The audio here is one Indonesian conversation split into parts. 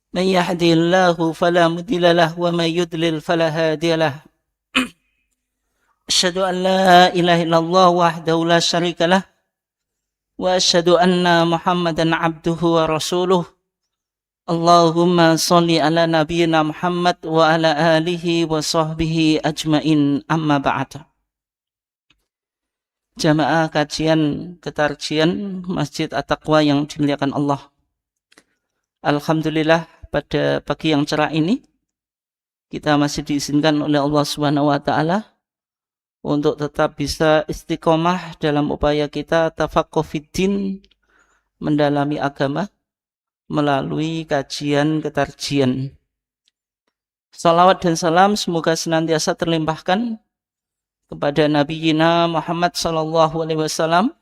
من يهده الله فلا مضل له ومن يضلل فلا هادي له أشهد أن لا إله إلا الله وحده لا شريك له وأشهد أن محمدا عبده ورسوله اللهم صل على نبينا محمد وعلى آله وصحبه أجمعين أما بعد. Jamaah kajian ketarjian Masjid At-Taqwa yang dimuliakan Allah. Alhamdulillah pada pagi yang cerah ini kita masih diizinkan oleh Allah Subhanahu wa taala untuk tetap bisa istiqomah dalam upaya kita tafaqquh fiddin, mendalami agama melalui kajian ketarjian. Salawat dan salam semoga senantiasa terlimpahkan kepada Nabi Muhammad sallallahu alaihi wasallam,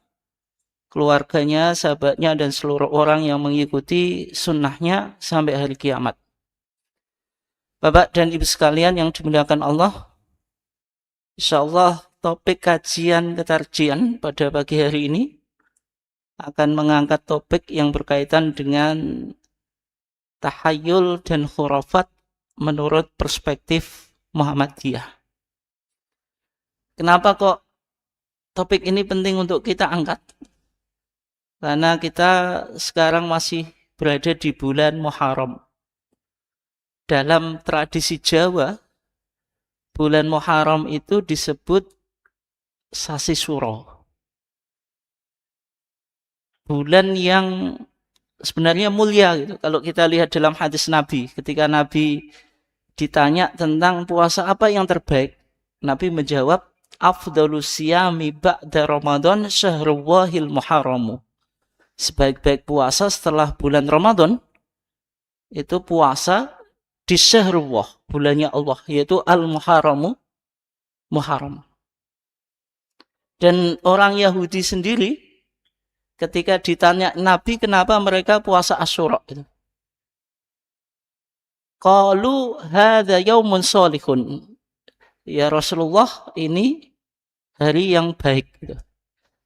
keluarganya, sahabatnya, dan seluruh orang yang mengikuti sunnahnya sampai hari kiamat. Bapak dan Ibu sekalian yang dimuliakan Allah, insyaallah topik kajian ketarjian pada pagi hari ini akan mengangkat topik yang berkaitan dengan tahayul dan khurafat menurut perspektif Muhammadiyah. Kenapa kok topik ini penting untuk kita angkat? Karena kita sekarang masih berada di bulan Muharram. Dalam tradisi Jawa, bulan Muharram itu disebut Sasi Suro. Bulan yang sebenarnya mulia gitu. Kalau kita lihat dalam hadis Nabi, ketika Nabi ditanya tentang puasa apa yang terbaik, Nabi menjawab, afdhalus siyami ba'da Ramadan syahrullahil muharramu. Sebaik-baik puasa setelah bulan Ramadan itu puasa di syahrullah, bulannya Allah, yaitu al-muharramu, Muharram. Dan orang Yahudi sendiri ketika ditanya Nabi kenapa mereka puasa Asyura itu, qalu hadza yaumun shalihun. Ya Rasulullah, ini hari yang baik.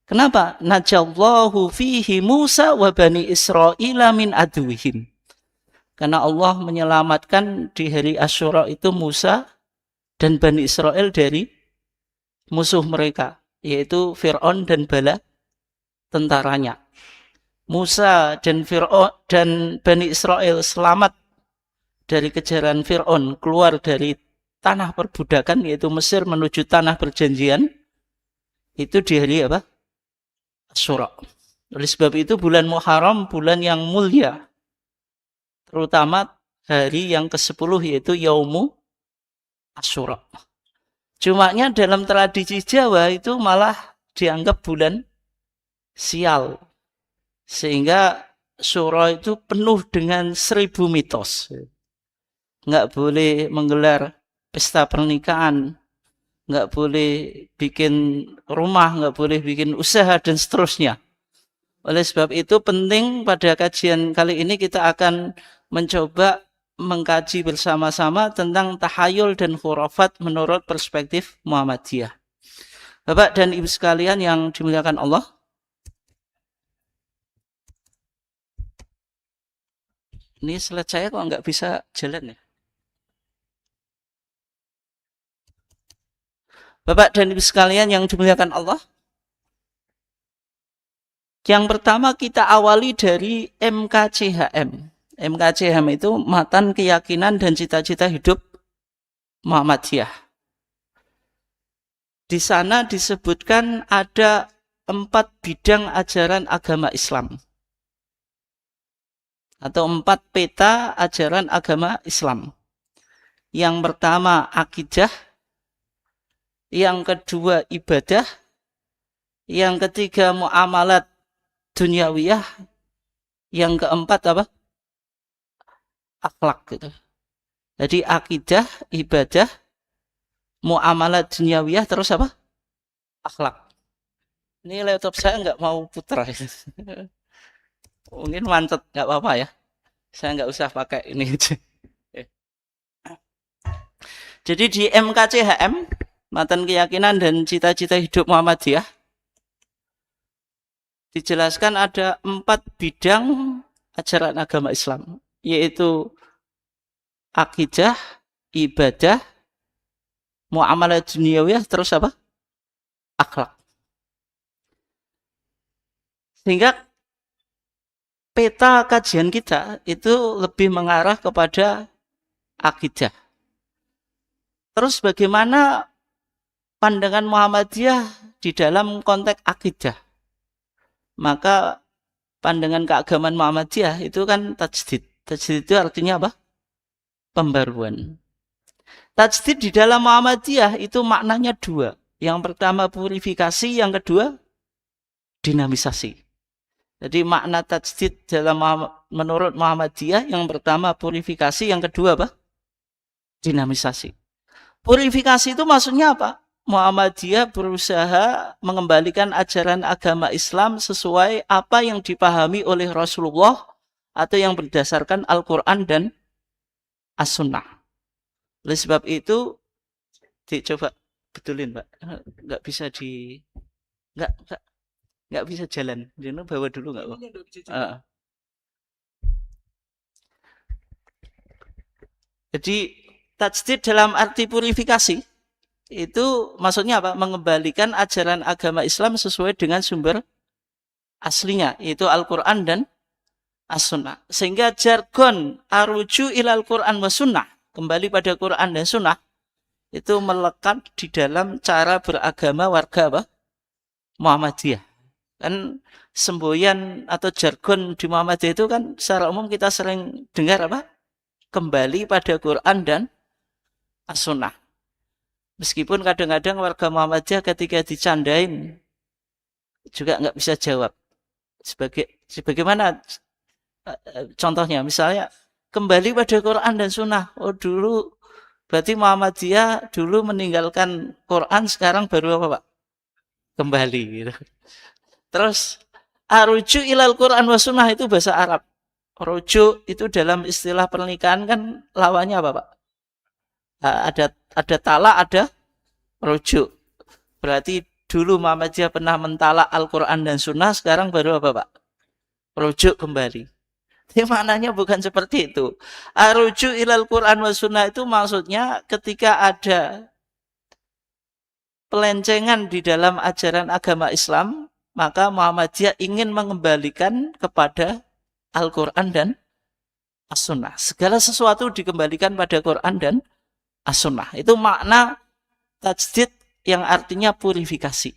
Kenapa? Najallahu fihi Musa wa bani Israila min aduwihim. Karena Allah menyelamatkan di hari Asyura itu Musa dan Bani Israel dari musuh mereka, yaitu Fir'aun dan bala tentaranya. Musa dan Fir'aun dan Bani Israel selamat dari kejaran Fir'aun, keluar dari tanah perbudakan yaitu Mesir menuju tanah perjanjian, itu di hari apa? Asyura. Oleh sebab itu bulan Muharram bulan yang mulia, terutama hari yang ke-10 yaitu Yaumu Asyura. Cumanya dalam tradisi Jawa itu malah dianggap bulan sial, sehingga Syura itu penuh dengan 1000 mitos. Nggak boleh menggelar pesta pernikahan, nggak boleh bikin rumah, nggak boleh bikin usaha, dan seterusnya. Oleh sebab itu penting pada kajian kali ini kita akan mencoba mengkaji bersama-sama tentang tahayul dan khurafat menurut perspektif Muhammadiyah. Bapak dan Ibu sekalian yang dimuliakan Allah, ini slide saya kok nggak bisa jalan ya? Bapak dan Ibu sekalian yang dimuliakan Allah, yang pertama kita awali dari MKCHM. MKCHM itu Matan Keyakinan dan Cita-Cita Hidup Muhammadiyah. Di sana disebutkan ada 4 bidang ajaran agama Islam, atau 4 peta ajaran agama Islam. Yang pertama akidah, yang kedua ibadah, yang ketiga muamalat duniawiyah, yang keempat apa? Akhlak gitu. Jadi akidah, ibadah, muamalat duniawiyah, terus apa? Akhlak. Ini laptop saya nggak mau putar. Mungkin mancet, nggak apa-apa ya. Saya nggak usah pakai ini. Jadi di MKCHM, Matan Keyakinan dan Cita-Cita Hidup Muhammadiyah, dijelaskan ada 4 bidang ajaran agama Islam, yaitu akidah, ibadah, muamalah duniawiyah, terus apa? Akhlak. Sehingga peta kajian kita itu lebih mengarah kepada akidah. Terus bagaimana pandangan Muhammadiyah di dalam konteks akidah? Maka pandangan keagamaan Muhammadiyah itu kan tajdid. Tajdid itu artinya apa? Pembaruan. Tajdid di dalam Muhammadiyah itu maknanya dua. Yang pertama purifikasi, yang kedua dinamisasi. Jadi makna tajdid dalam menurut Muhammadiyah yang pertama purifikasi, yang kedua apa? Dinamisasi. Purifikasi itu maksudnya apa? Muhammadiyah berusaha mengembalikan ajaran agama Islam sesuai apa yang dipahami oleh Rasulullah atau yang berdasarkan Al-Quran dan As-Sunnah. Oleh sebab itu, coba betulin, Pak. Nggak bisa nggak bisa jalan. Dino bawa dulu nggak, Pak? Jadi tajdid dalam arti purifikasi itu maksudnya apa? Mengembalikan ajaran agama Islam sesuai dengan sumber aslinya, yaitu Al-Quran dan As-Sunnah. Sehingga jargon aruju ilal Quran wa Sunnah, kembali pada Quran dan Sunnah, itu melekat di dalam cara beragama warga apa? Muhammadiyah. Kan semboyan atau jargon di Muhammadiyah itu kan secara umum kita sering dengar apa? Kembali pada Quran dan As-Sunnah. Meskipun kadang-kadang warga Muhammadiyah ketika dicandain juga nggak bisa jawab. Sebagaimana contohnya, misalnya kembali pada Quran dan Sunnah. Oh dulu berarti Muhammadiyah dulu meninggalkan Quran, sekarang baru apa, Pak? Kembali gitu. Terus aruju ilal Quran wa Sunnah itu bahasa Arab. Rujuk itu dalam istilah pernikahan kan lawannya apa, Pak? Ada talak, ada rujuk. Berarti dulu Muhammadiyah pernah mentalak Al-Quran dan Sunnah, sekarang baru apa, Pak? Rujuk kembali. Ini maknanya bukan seperti itu. Arujuk ilal Quran wa Sunnah itu maksudnya ketika ada pelencengan di dalam ajaran agama Islam, maka Muhammadiyah ingin mengembalikan kepada Al-Quran dan As-Sunnah. Segala sesuatu dikembalikan pada Quran dan As-Sunnah. Itu makna tajdid yang artinya purifikasi.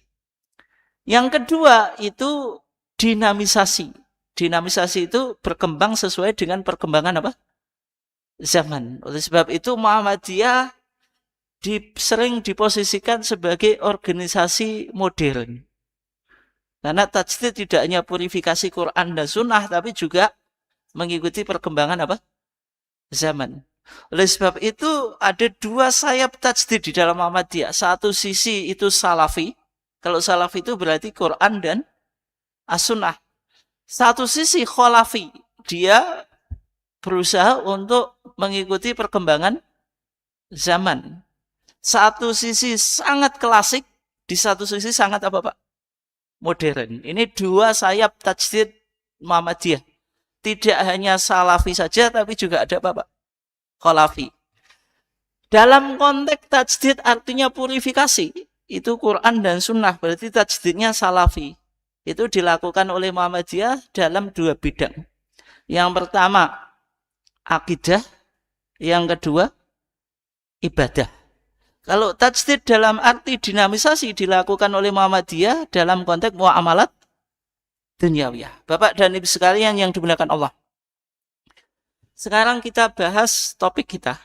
Yang kedua itu dinamisasi. Dinamisasi itu berkembang sesuai dengan perkembangan apa? Zaman. Oleh sebab itu Muhammadiyah sering diposisikan sebagai organisasi modern. Karena tajdid tidak hanya purifikasi Quran dan Sunnah, tapi juga mengikuti perkembangan apa? Zaman. Oleh sebab itu ada dua sayap tajdid di dalam Muhammadiyah. Satu sisi itu Salafi. Kalau Salafi itu berarti Quran dan As-Sunnah. Satu sisi Khalafi. Dia berusaha untuk mengikuti perkembangan zaman. Satu sisi sangat klasik, di satu sisi sangat apa, Pak? Modern. Ini dua sayap tajdid Muhammadiyah. Tidak hanya Salafi saja, tapi juga ada apa, Pak? Khalafi. Dalam konteks tajdid artinya purifikasi. Itu Quran dan Sunnah. Berarti tajdidnya Salafi. Itu dilakukan oleh Muhammadiyah dalam dua bidang. Yang pertama, akidah. Yang kedua, ibadah. Kalau tajdid dalam arti dinamisasi dilakukan oleh Muhammadiyah dalam konteks muamalat duniawiyah. Bapak dan Ibu sekalian yang dimuliakan Allah. Sekarang kita bahas topik kita.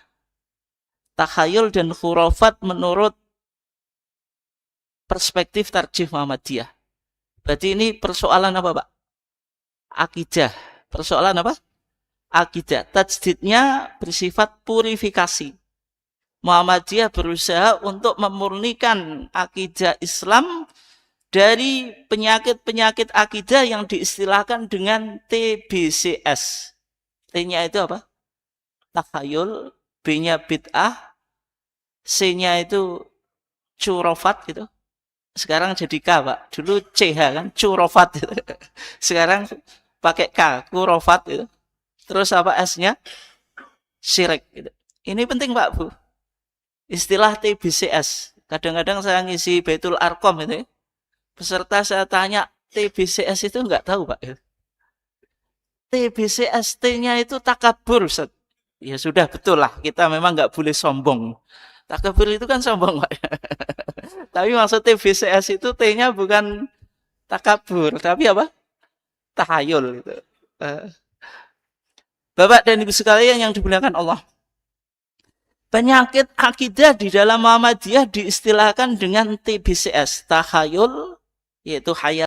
Takhayul dan khurafat menurut perspektif tarjih Muhammadiyah. Berarti ini persoalan apa, Pak? Akidah. Persoalan apa? Akidah. Tajdidnya bersifat purifikasi. Muhammadiyah berusaha untuk memurnikan akidah Islam dari penyakit-penyakit akidah yang diistilahkan dengan TBCS. T-nya itu apa? Takhayul, B-nya bid'ah, C-nya itu curofat gitu. Sekarang jadi K, Pak. Dulu CH kan, curofat gitu. Sekarang pakai K, kurofat gitu. Terus apa S-nya? Syirik gitu. Ini penting Pak Bu. Istilah TBCS. Kadang-kadang saya ngisi Baitul Arqam itu ya. Peserta saya tanya, TBCS itu nggak tahu Pak. TBCS T-nya itu takabur. Ya sudah betul lah, kita memang nggak boleh sombong. Takabur itu kan sombong Pak. Tapi maksud TBCS itu T-nya bukan takabur, tapi apa? Tahayul gitu. Bapak dan Ibu sekalian yang dimuliakan Allah. Penyakit akidah di dalam Muhammadiyah diistilahkan dengan TBCS, tahayul, yaitu hayal.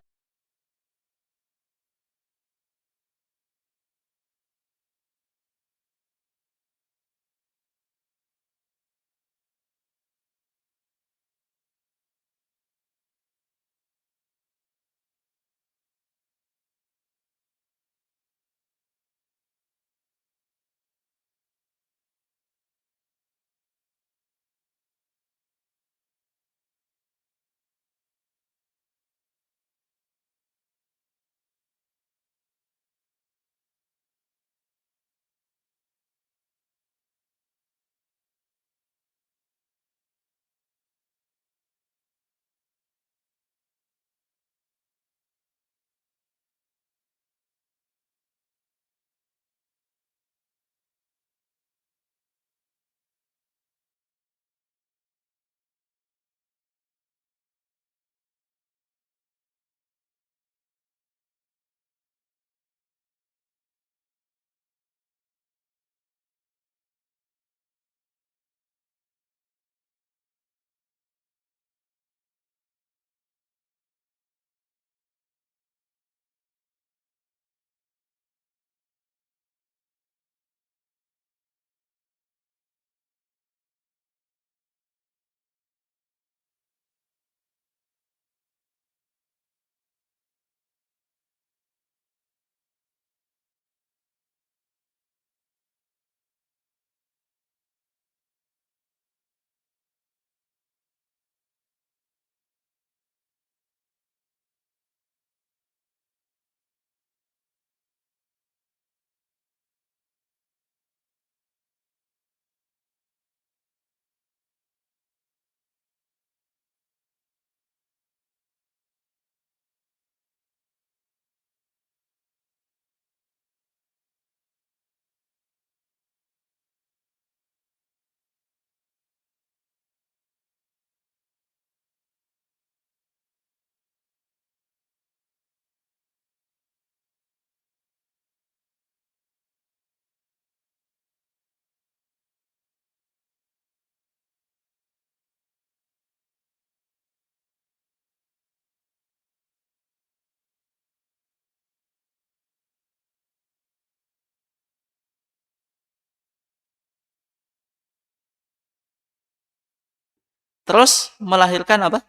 Terus melahirkan apa?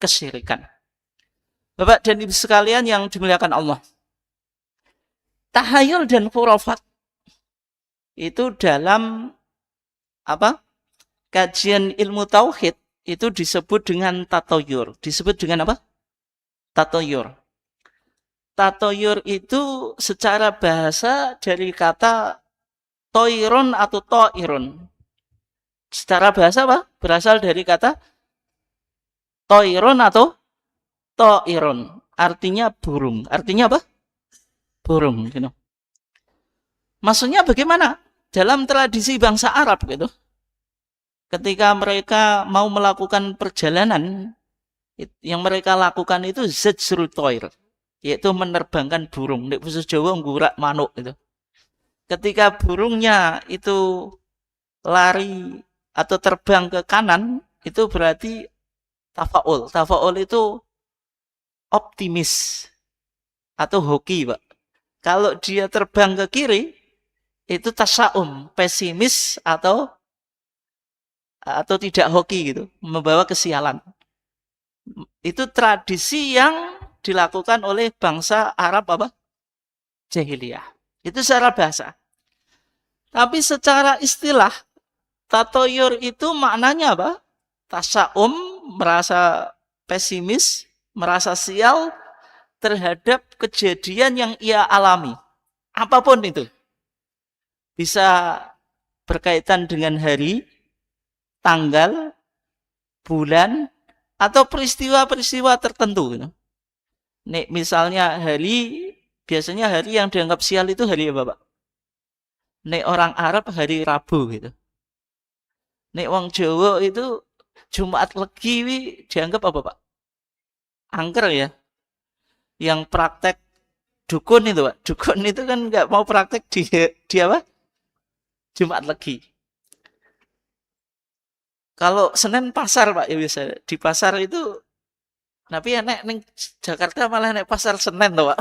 Kesyirikan. Bapak dan Ibu sekalian yang dimuliakan Allah. Tahayul dan khurafat itu dalam apa? Kajian ilmu tauhid itu disebut dengan tatoyur. Disebut dengan apa? Tatoyur. Tatoyur itu secara bahasa dari kata toirun atau toirun. Secara bahasa apa? Berasal dari kata toirun atau toirun. Artinya burung. Artinya apa? Burung. Gitu. Maksudnya bagaimana? Dalam tradisi bangsa Arab gitu. Ketika mereka mau melakukan perjalanan, yang mereka lakukan itu zajrul toir, yaitu menerbangkan burung. Di khusus Jawa nggurak manuk itu. Ketika burungnya itu lari atau terbang ke kanan, itu berarti tafaul. Tafaul itu optimis atau hoki, Pak. Kalau dia terbang ke kiri, itu tasaum, pesimis atau tidak hoki gitu, membawa kesialan. Itu tradisi yang dilakukan oleh bangsa Arab apa? Jahiliyah. Itu secara bahasa. Tapi secara istilah, tatoyur itu maknanya apa? Tasaum, merasa pesimis, merasa sial terhadap kejadian yang ia alami. Apapun itu. Bisa berkaitan dengan hari, tanggal, bulan, atau peristiwa-peristiwa tertentu. Nek misalnya hari, biasanya hari yang dianggap sial itu hari apa, Pak? Nek orang Arab hari Rabu gitu. Nek wong Jawa itu Jumat Legi dianggap apa, Pak? Angker ya. Yang praktek dukun itu, Pak. Dukun itu kan nggak mau praktek di apa? Jumat Legi. Kalau Senin pasar, Pak, ya biasa. Di pasar itu, tapi ya nek ning Jakarta malah nek pasar Senin tuh, Pak.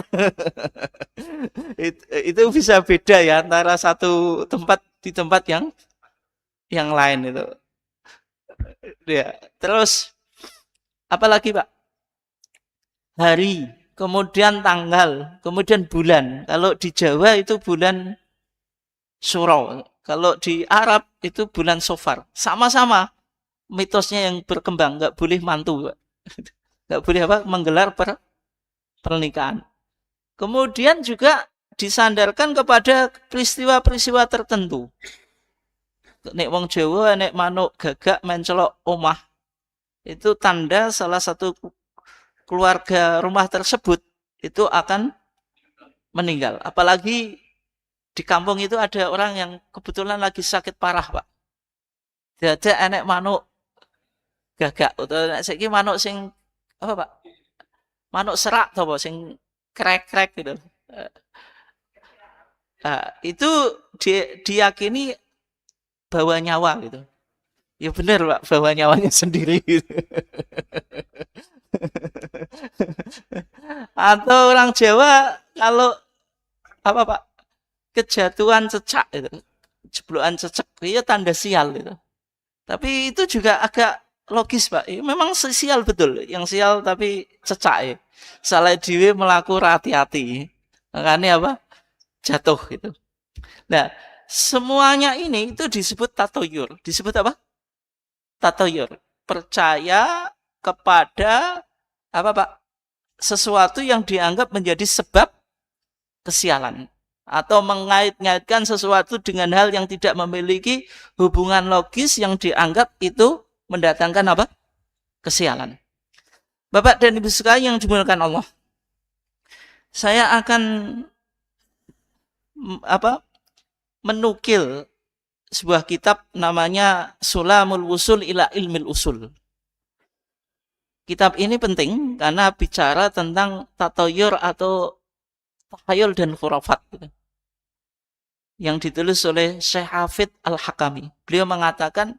Itu bisa beda ya antara satu tempat di tempat yang lain itu. Ya. Terus apalagi, Pak? Hari, kemudian tanggal, kemudian bulan. Kalau di Jawa itu bulan Suro. Kalau di Arab itu bulan Sofar. Sama-sama mitosnya yang berkembang, nggak boleh mantu, nggak boleh apa menggelar pernikahan. Kemudian juga disandarkan kepada peristiwa-peristiwa tertentu. Nek wong Jawa, nek manuk gagak mencelok omah, itu tanda salah satu keluarga rumah tersebut itu akan meninggal. Apalagi di kampung itu ada orang yang kebetulan lagi sakit parah, Pak. Ada enek manuk gagak atau nek saiki manuk sing apa, Pak? Manuk serak to, Pak, sing krek-krek gitu. Nah, itu diyakini bawa nyawa gitu. Ya benar, Pak, bawa nyawanya sendiri gitu. Atau orang Jawa kalau apa, Pak? Kejatuhan cecak itu. Jeblokan cecek itu tanda sial itu. Tapi itu juga agak logis, Pak. Memang sial betul, yang sial tapi cecak ya. Salah dhewe melaku hati-hati. Makanya apa? Jatuh gitu. Nah, semuanya ini itu disebut tatoyur. Disebut apa? Tatoyur. Percaya kepada apa, Pak? Sesuatu yang dianggap menjadi sebab kesialan. Atau mengait-ngaitkan sesuatu dengan hal yang tidak memiliki hubungan logis yang dianggap itu mendatangkan apa? Kesialan. Bapak dan Ibu sekalian yang dimuliakan Allah. Saya akan menukil sebuah kitab namanya Sulamul Wusul ila Ilmil Usul. Kitab ini penting karena bicara tentang tatoyur atau tahayul dan khurafat. Yang ditulis oleh Syekh Hafid Al-Hakami. Beliau mengatakan,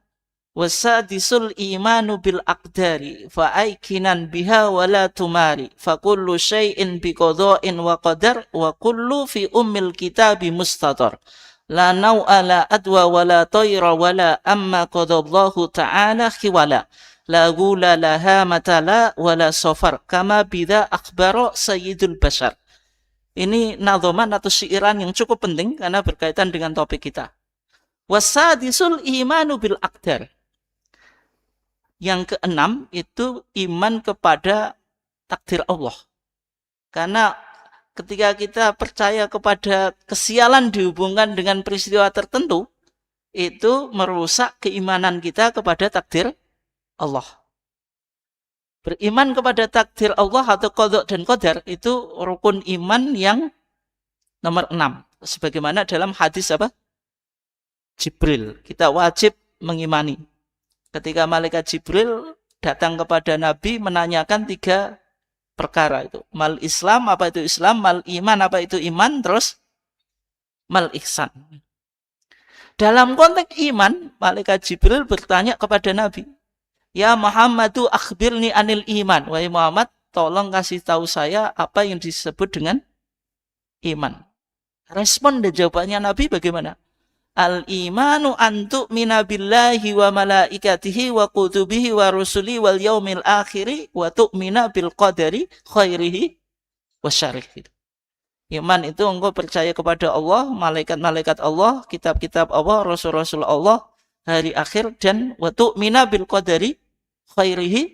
wasadisul imanu bil aqdari fa'aikinan biha wala tumari fa kullu syai'in biqada'in wa qadar wa kullu fi ummil kitabi mustatar la naw'a la adwa wala tayra wala amma qadallahu ta'ala khiwala la gula la hamata la wala safar kama bidha akhbaro sayyidul bashar. Ini nadhoman atau syairan yang cukup penting karena berkaitan dengan topik kita. Wasadisul imanu bil aqdar. Yang keenam itu iman kepada takdir Allah. Karena ketika kita percaya kepada kesialan dihubungkan dengan peristiwa tertentu, itu merusak keimanan kita kepada takdir Allah. Beriman kepada takdir Allah atau qada dan qadar itu rukun iman yang nomor 6. Sebagaimana dalam hadis apa? Jibril. Kita wajib mengimani. Ketika malaikat Jibril datang kepada Nabi menanyakan 3 perkara itu. Mal Islam, apa itu Islam? Mal iman, apa itu iman? Terus mal ihsan. Dalam konteks iman, malaikat Jibril bertanya kepada Nabi, ya Muhammadu akhbirni anil iman. Wahai Muhammad, tolong kasih tahu saya apa yang disebut dengan iman. Respon dan jawabannya Nabi bagaimana? Al-imanu antu minabillahi wa malaikatihi wa kutubihi wa rusuli wal yaumil akhiri wa tu'mina bil qadari khairihi wa syarihi. Iman itu engkau percaya kepada Allah, malaikat-malaikat Allah, kitab-kitab Allah, rasul-rasul Allah, hari akhir, dan wa tu'mina bil qadari khairihi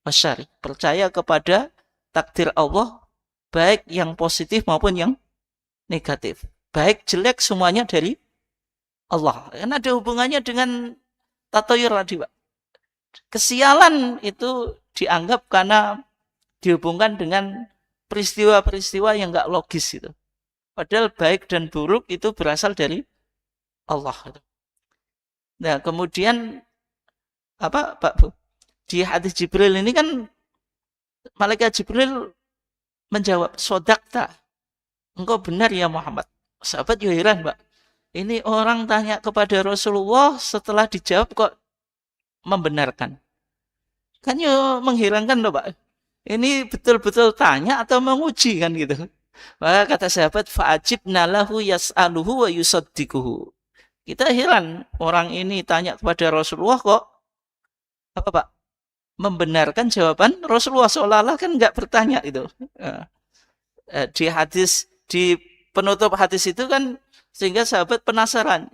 wa syarihi. Percaya kepada takdir Allah, baik yang positif maupun yang negatif. Baik jelek semuanya dari Allah. Karena ada hubungannya dengan tatoyur tadi, Pak. Kesialan itu dianggap karena dihubungkan dengan peristiwa-peristiwa yang nggak logis itu. Padahal baik dan buruk itu berasal dari Allah. Nah, kemudian apa, Pak Bu? Di hadis Jibril ini kan malaikat Jibril menjawab, "Sodakta, engkau benar ya Muhammad." Sahabat ya heran, Pak. Ini orang tanya kepada Rasulullah, setelah dijawab kok membenarkan. Kan ya mengherankan loh, Pak. Ini betul-betul tanya atau menguji kan gitu. Maka kata sahabat, fa'ajibna lahu yas'aluhu wa yusaddiquhu. Kita heran, orang ini tanya kepada Rasulullah kok apa, Pak? Membenarkan jawaban Rasulullah, seolah-olah kan nggak bertanya itu. Di hadis, di penutup hadis itu kan sehingga sahabat penasaran.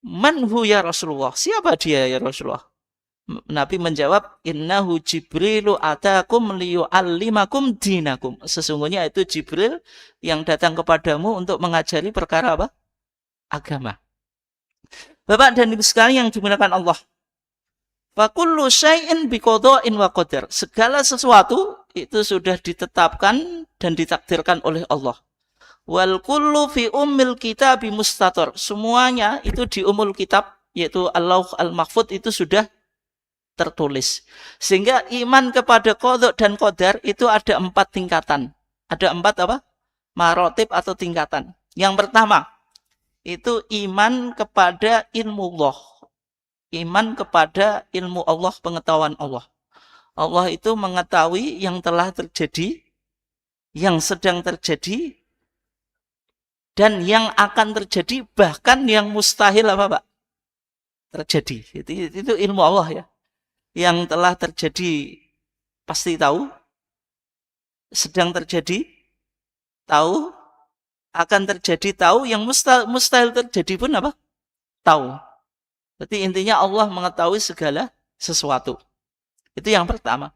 Man hu ya Rasulullah? Siapa dia ya Rasulullah? Nabi menjawab, innahu Jibrilu atakum liyu'allimakum dinakum. Sesungguhnya itu Jibril yang datang kepadamu untuk mengajari perkara apa? Agama. Bapak dan Ibu sekalian yang dimuliakan Allah. Fa kullu syai'in biqada'in wa qadar. Segala sesuatu itu sudah ditetapkan dan ditakdirkan oleh Allah. Wal kullu fi ummil kitab mustator. Semuanya itu di umul kitab, yaitu Al-Lauh Al-Mahfuz itu sudah tertulis. Sehingga iman kepada qada dan qadar itu ada 4 tingkatan. Ada 4 apa? Marotib atau tingkatan. Yang pertama, itu iman kepada ilmu Allah. Iman kepada ilmu Allah, pengetahuan Allah. Allah itu mengetahui yang telah terjadi, yang sedang terjadi, dan yang akan terjadi, bahkan yang mustahil apa, Pak? Terjadi. Itu ilmu Allah ya. Yang telah terjadi pasti tahu, sedang terjadi tahu, akan terjadi tahu, yang mustahil terjadi pun apa? Tahu. Berarti intinya Allah mengetahui segala sesuatu. Itu yang pertama.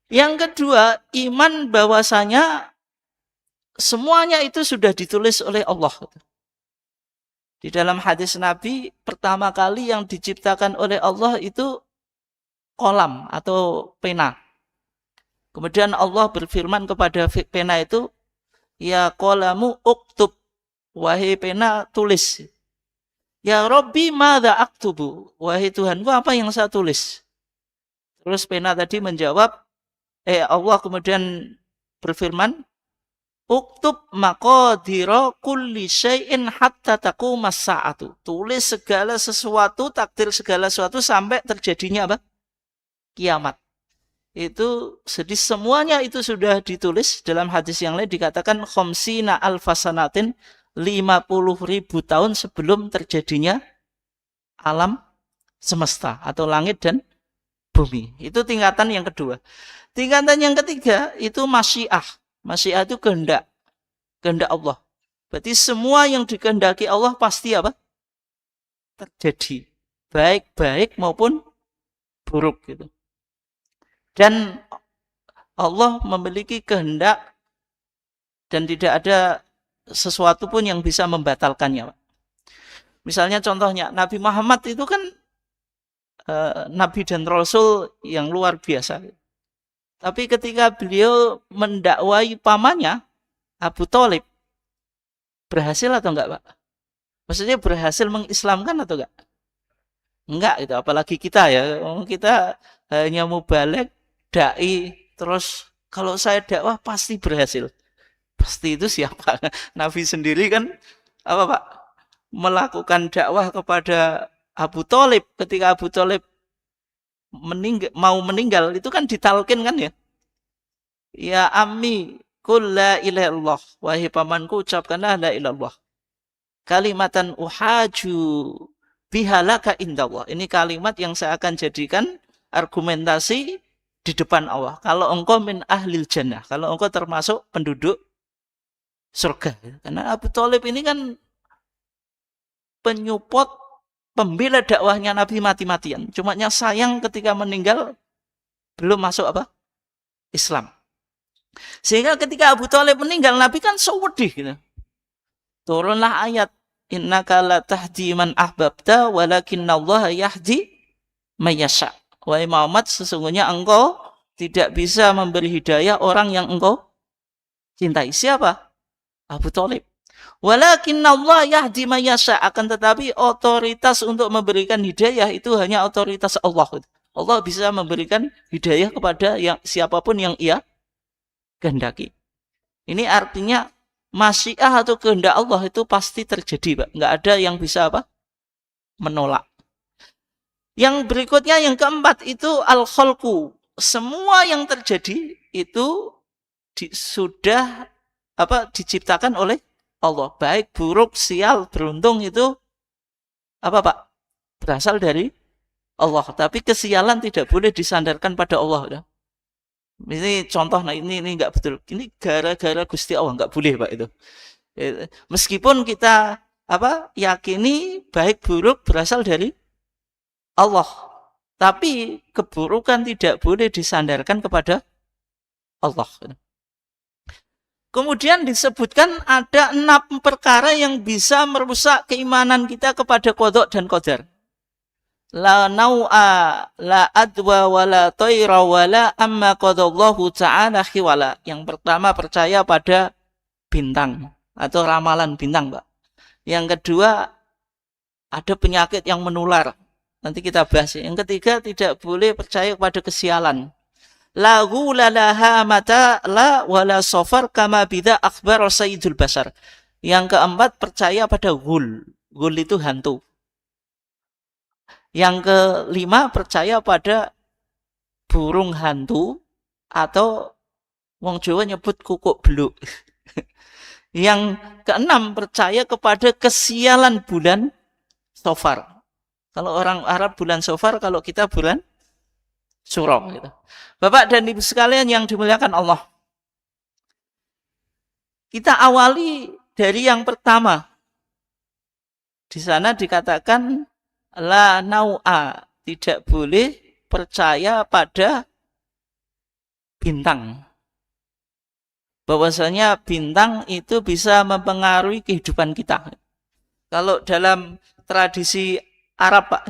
Yang kedua, iman bahwasanya semuanya itu sudah ditulis oleh Allah. Di dalam hadis Nabi, pertama kali yang diciptakan oleh Allah itu kolam atau pena. Kemudian Allah berfirman kepada pena itu, ya qalamu uktub, wahai pena tulis. Ya Rabbi madza aktubu, wahai Tuhanku apa yang saya tulis? Terus pena tadi menjawab, Allah kemudian berfirman, uktub maqadira kulli syai'in hatta taqumas sa'atu. Tulis segala sesuatu, takdir segala sesuatu sampai terjadinya apa? Kiamat. Itu jadi semuanya itu sudah ditulis. Dalam hadis yang lain dikatakan khamsina alfasanatin, 50.000 tahun sebelum terjadinya alam semesta atau langit dan bumi. Itu tingkatan yang kedua. Tingkatan yang ketiga itu masyiah. Masyiah itu kehendak. Kehendak Allah. Berarti semua yang dikehendaki Allah pasti apa? Terjadi. Baik-baik maupun buruk gitu. Dan Allah memiliki kehendak dan tidak ada sesuatu pun yang bisa membatalkannya. Misalnya contohnya Nabi Muhammad itu kan Nabi dan Rasul yang luar biasa. Tapi ketika beliau mendakwai pamannya Abu Thalib, berhasil atau enggak, Pak? Maksudnya berhasil mengislamkan atau enggak? Enggak itu, apalagi kita ya. Kita hanya mubalek, dai, terus kalau saya dakwah pasti berhasil. Pasti itu siapa? Nabi sendiri kan apa, Pak? Melakukan dakwah kepada Abu Thalib. Ketika Abu Thalib mau meninggal itu kan ditalkin kan ya. Ya ammi qul la ilaha illallah, wahai pamanku ucapkanlah la ilaha illallah. Kalimatan uhaju bihalaka indallah. Ini kalimat yang saya akan jadikan argumentasi di depan Allah. Kalau engkau min ahlil jannah, kalau engkau termasuk penduduk surga. Karena Abu Thalib ini kan penyupport, pembela dakwahnya Nabi mati-matian. Cuma sayang ketika meninggal belum masuk apa? Islam. Sehingga ketika Abu Thalib meninggal, Nabi kan sedih gitu. Turunlah ayat innaka la tahdi man ahbabta walakinallaha yahdi may yasha. Wahai Muhammad, sesungguhnya engkau tidak bisa memberi hidayah orang yang engkau cintai. Siapa? Abu Thalib. Walakinallaha yahdi may yasha, akan tetapi otoritas untuk memberikan hidayah itu hanya otoritas Allah. Allah bisa memberikan hidayah kepada yang siapapun yang ia kehendaki. Ini artinya masyiah atau kehendak Allah itu pasti terjadi, Pak. Nggak ada yang bisa menolak. Yang berikutnya, yang keempat itu al-khalqu. Semua yang terjadi itu sudah diciptakan oleh Allah. Baik, buruk, sial, beruntung itu Pak? Berasal dari Allah. Tapi kesialan tidak boleh disandarkan pada Allah. Ini contoh, ini nggak betul. Ini gara-gara Gusti Allah, nggak boleh, Pak, itu. Meskipun kita yakini baik buruk berasal dari Allah, tapi keburukan tidak boleh disandarkan kepada Allah. Kemudian disebutkan ada 6 perkara yang bisa merusak keimanan kita kepada qada dan qadar. La nau'a, la adwa, wa la tayra, wa la amma qadallahu ta'ala khiwala. Yang pertama, percaya pada bintang atau ramalan bintang, Pak. Yang kedua, ada penyakit yang menular. Nanti kita bahas. Yang ketiga, tidak boleh percaya pada kesialan. La ghula laha mata la wala safar kama bida akhbar sayyidul basar. Yang keempat, percaya pada ghul. Ghul itu hantu. Yang kelima, percaya pada burung hantu atau wong Jawa nyebut kukuk beluk. Yang keenam, percaya kepada kesialan bulan Safar. Kalau orang Arab bulan Safar, kalau kita bulan Suro. Gitu. Bapak dan Ibu sekalian yang dimuliakan Allah. Kita awali dari yang pertama. Di sana dikatakan la nau'a, tidak boleh percaya pada bintang. Bahwasanya bintang itu bisa mempengaruhi kehidupan kita. Kalau dalam tradisi Arab, Pak,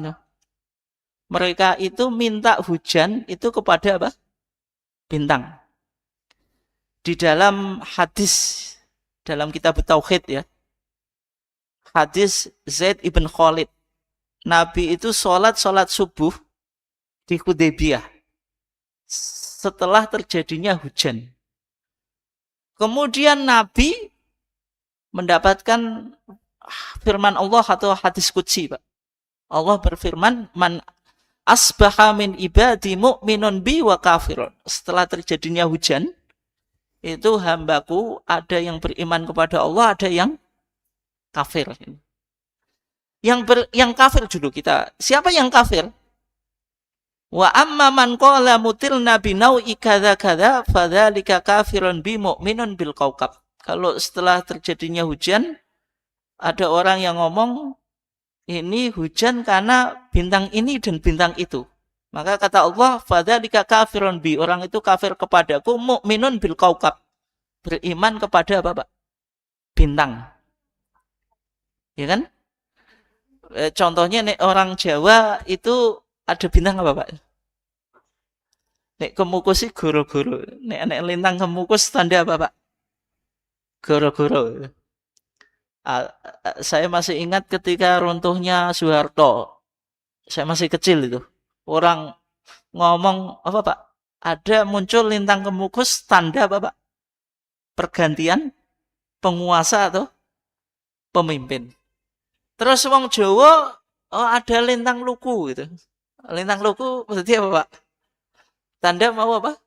mereka itu minta hujan itu kepada bintang. Di dalam hadis, dalam kitab Tauhid ya, hadis Zaid ibn Khalid, Nabi itu sholat subuh di Hudaybiyah setelah terjadinya hujan. Kemudian Nabi mendapatkan firman Allah atau hadis qudsi, Pak. Allah berfirman, man asbaha min ibadi mu'minun bi wa kafirun. Setelah terjadinya hujan, itu hambaku ada yang beriman kepada Allah, ada yang kafir. Yang kafir dulu kita. Siapa yang kafir? Wa amma man qala mutilna bi nau'i kadza kadza fadzalika kafirun bi mu'minun bil kaukab. Kalau setelah terjadinya hujan, ada orang yang ngomong ini hujan karena bintang ini dan bintang itu. Maka kata Allah, fadzalika kafirun bi, orang itu kafir kepadaku, mu'minun bil kaukab, beriman kepada apa, Pak? Bintang. Ya kan? Contohnya nek orang Jawa itu ada bintang apa, Pak? Nek kemukus sih goro-goro. Nek lintang kemukus tanda apa, Pak? Goro-goro. Saya masih ingat ketika runtuhnya Soeharto. Saya masih kecil itu. Orang ngomong apa, Pak? Ada muncul lintang kemukus tanda apa, Pak? Pergantian penguasa atau pemimpin. Terus wong Jawa, ada lintang luku gitu. Lintang luku maksudnya apa, Pak? Tanda mau apa?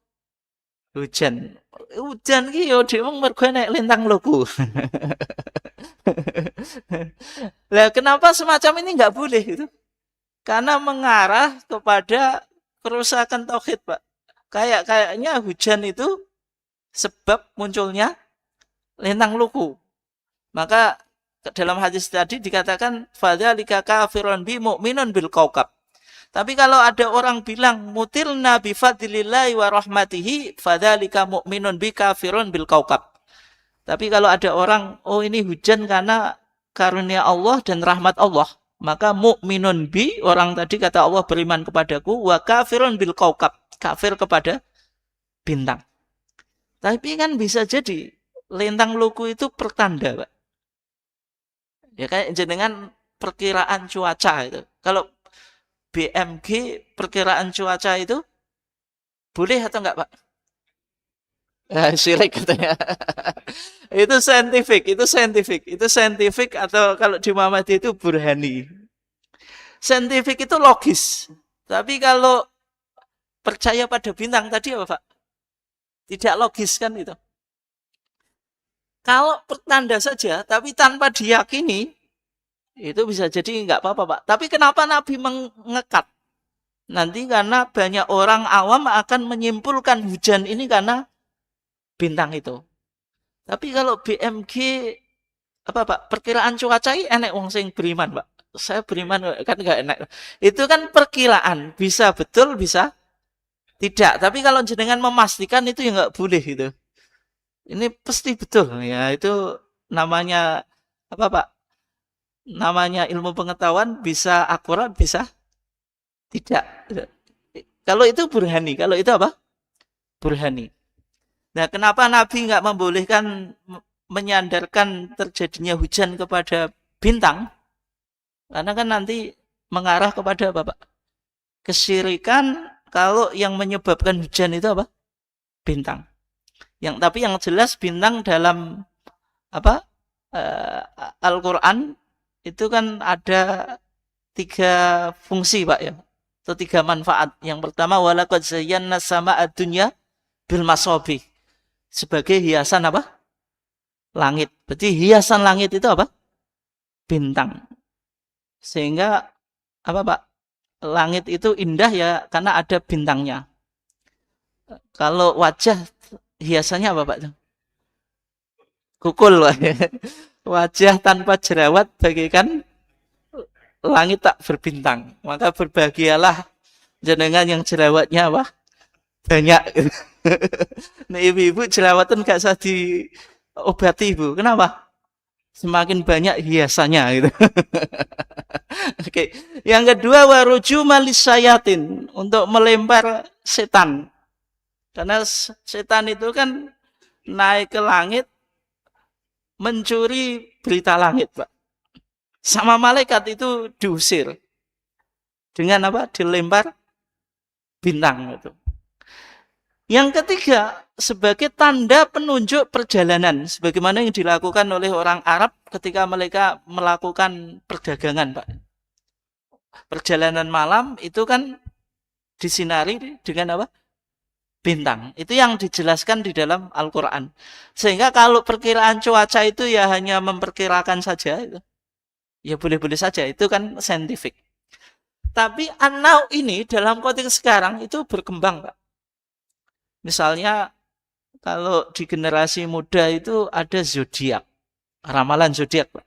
Hujan. Hujan ki yo dhek mergo nek lintang luku. Lah kenapa semacam ini nggak boleh itu? Karena mengarah kepada kerusakan tauhid, Pak. Kayaknya hujan itu sebab munculnya lintang luku. Maka dalam hadis tadi dikatakan fadzalika kafirun bi mu'minun bil kaukab. Tapi kalau ada orang bilang mutilna bi fadlillahi wa rahmatihi fadzalika mu'minun bi kafirun bil kaukab. Tapi kalau ada orang, oh ini hujan karena karunia Allah dan rahmat Allah. Maka mukminun bi, orang tadi kata Allah beriman kepadaku, wa kafirun bil kaukab, kafir kepada bintang. Tapi kan bisa jadi lintang luku itu pertanda, Pak. Ya kayak jenengan perkiraan cuaca itu. Kalau BMG perkiraan cuaca itu boleh atau enggak, Pak? Sirik katanya. Itu saintifik atau kalau di Muhammadiyah itu burhani. Saintifik itu logis. Tapi kalau percaya pada bintang tadi apa, Pak? Tidak logis kan itu. Kalau pertanda saja tapi tanpa diyakini, itu bisa jadi enggak apa-apa, Pak. Tapi kenapa Nabi mengekat? Nanti karena banyak orang awam akan menyimpulkan hujan ini karena bintang itu. Tapi kalau BMG apa Pak, perkiraan cuaca ini enek wong sing beriman, Pak. Saya beriman kan enggak enak. Itu kan perkiraan, bisa betul, bisa tidak. Tapi kalau jenengan memastikan itu ya enggak boleh gitu. Ini pasti betul ya, itu namanya apa Pak? Namanya ilmu pengetahuan, bisa akurat, bisa tidak. Kalau itu burhani, kalau itu apa? Burhani. Nah, kenapa Nabi nggak membolehkan menyandarkan terjadinya hujan kepada bintang? Karena kan nanti mengarah kepada apa, Pak? Kesyirikan kalau yang menyebabkan hujan itu apa? Bintang. Tapi yang jelas bintang dalam apa? Al-Qur'an itu kan ada 3 fungsi, Pak ya. Atau 3 manfaat. Yang pertama, walaqad zayyana sama'a dunya bil masabih. Sebagai hiasan apa? Langit. Berarti hiasan langit itu apa? Bintang. Sehingga apa, Pak? Langit itu indah ya karena ada bintangnya. Kalau wajah hiasannya apa, Pak? Kukul, Pak. Wajah tanpa jerawat bagaikan langit tak berbintang. Maka berbahagialah jenengan yang jerawatnya apa? Banyak. Nah, ibu-ibu jerawatan gak usah diobati, Ibu. Kenapa? Semakin banyak hiasannya gitu. Oke. Yang kedua, waruju malisayatin, untuk melempar setan. Karena setan itu kan naik ke langit mencuri berita langit, Pak. Sama malaikat itu diusir. Dengan apa? Dilempar bintang itu. Yang ketiga, sebagai tanda penunjuk perjalanan, sebagaimana yang dilakukan oleh orang Arab ketika mereka melakukan perdagangan, Pak. Perjalanan malam itu kan disinari dengan apa? Bintang. Itu yang dijelaskan di dalam Al-Quran. Sehingga kalau perkiraan cuaca itu ya hanya memperkirakan saja, itu ya boleh-boleh saja, itu kan saintifik. Tapi an-nau ini dalam konteks sekarang itu berkembang, Pak. Misalnya kalau di generasi muda itu ada zodiak, ramalan zodiak, Pak.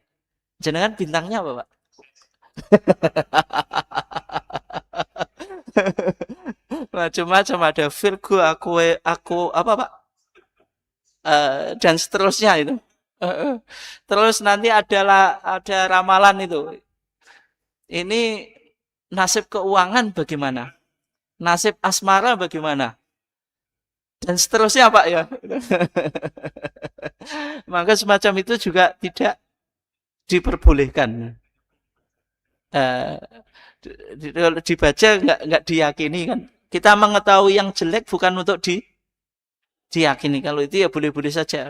Jenengan bintangnya apa, Pak? Macam-macam, ada Virgo, aku apa, Pak? Dan seterusnya itu. Terus nanti ada ramalan itu. Ini nasib keuangan bagaimana? Nasib asmara bagaimana? Dan seterusnya, Pak ya. Maka semacam itu juga tidak diperbolehkan. Dibaca nggak diyakini kan. Kita mengetahui yang jelek bukan untuk diyakini. Kalau itu ya boleh-boleh saja.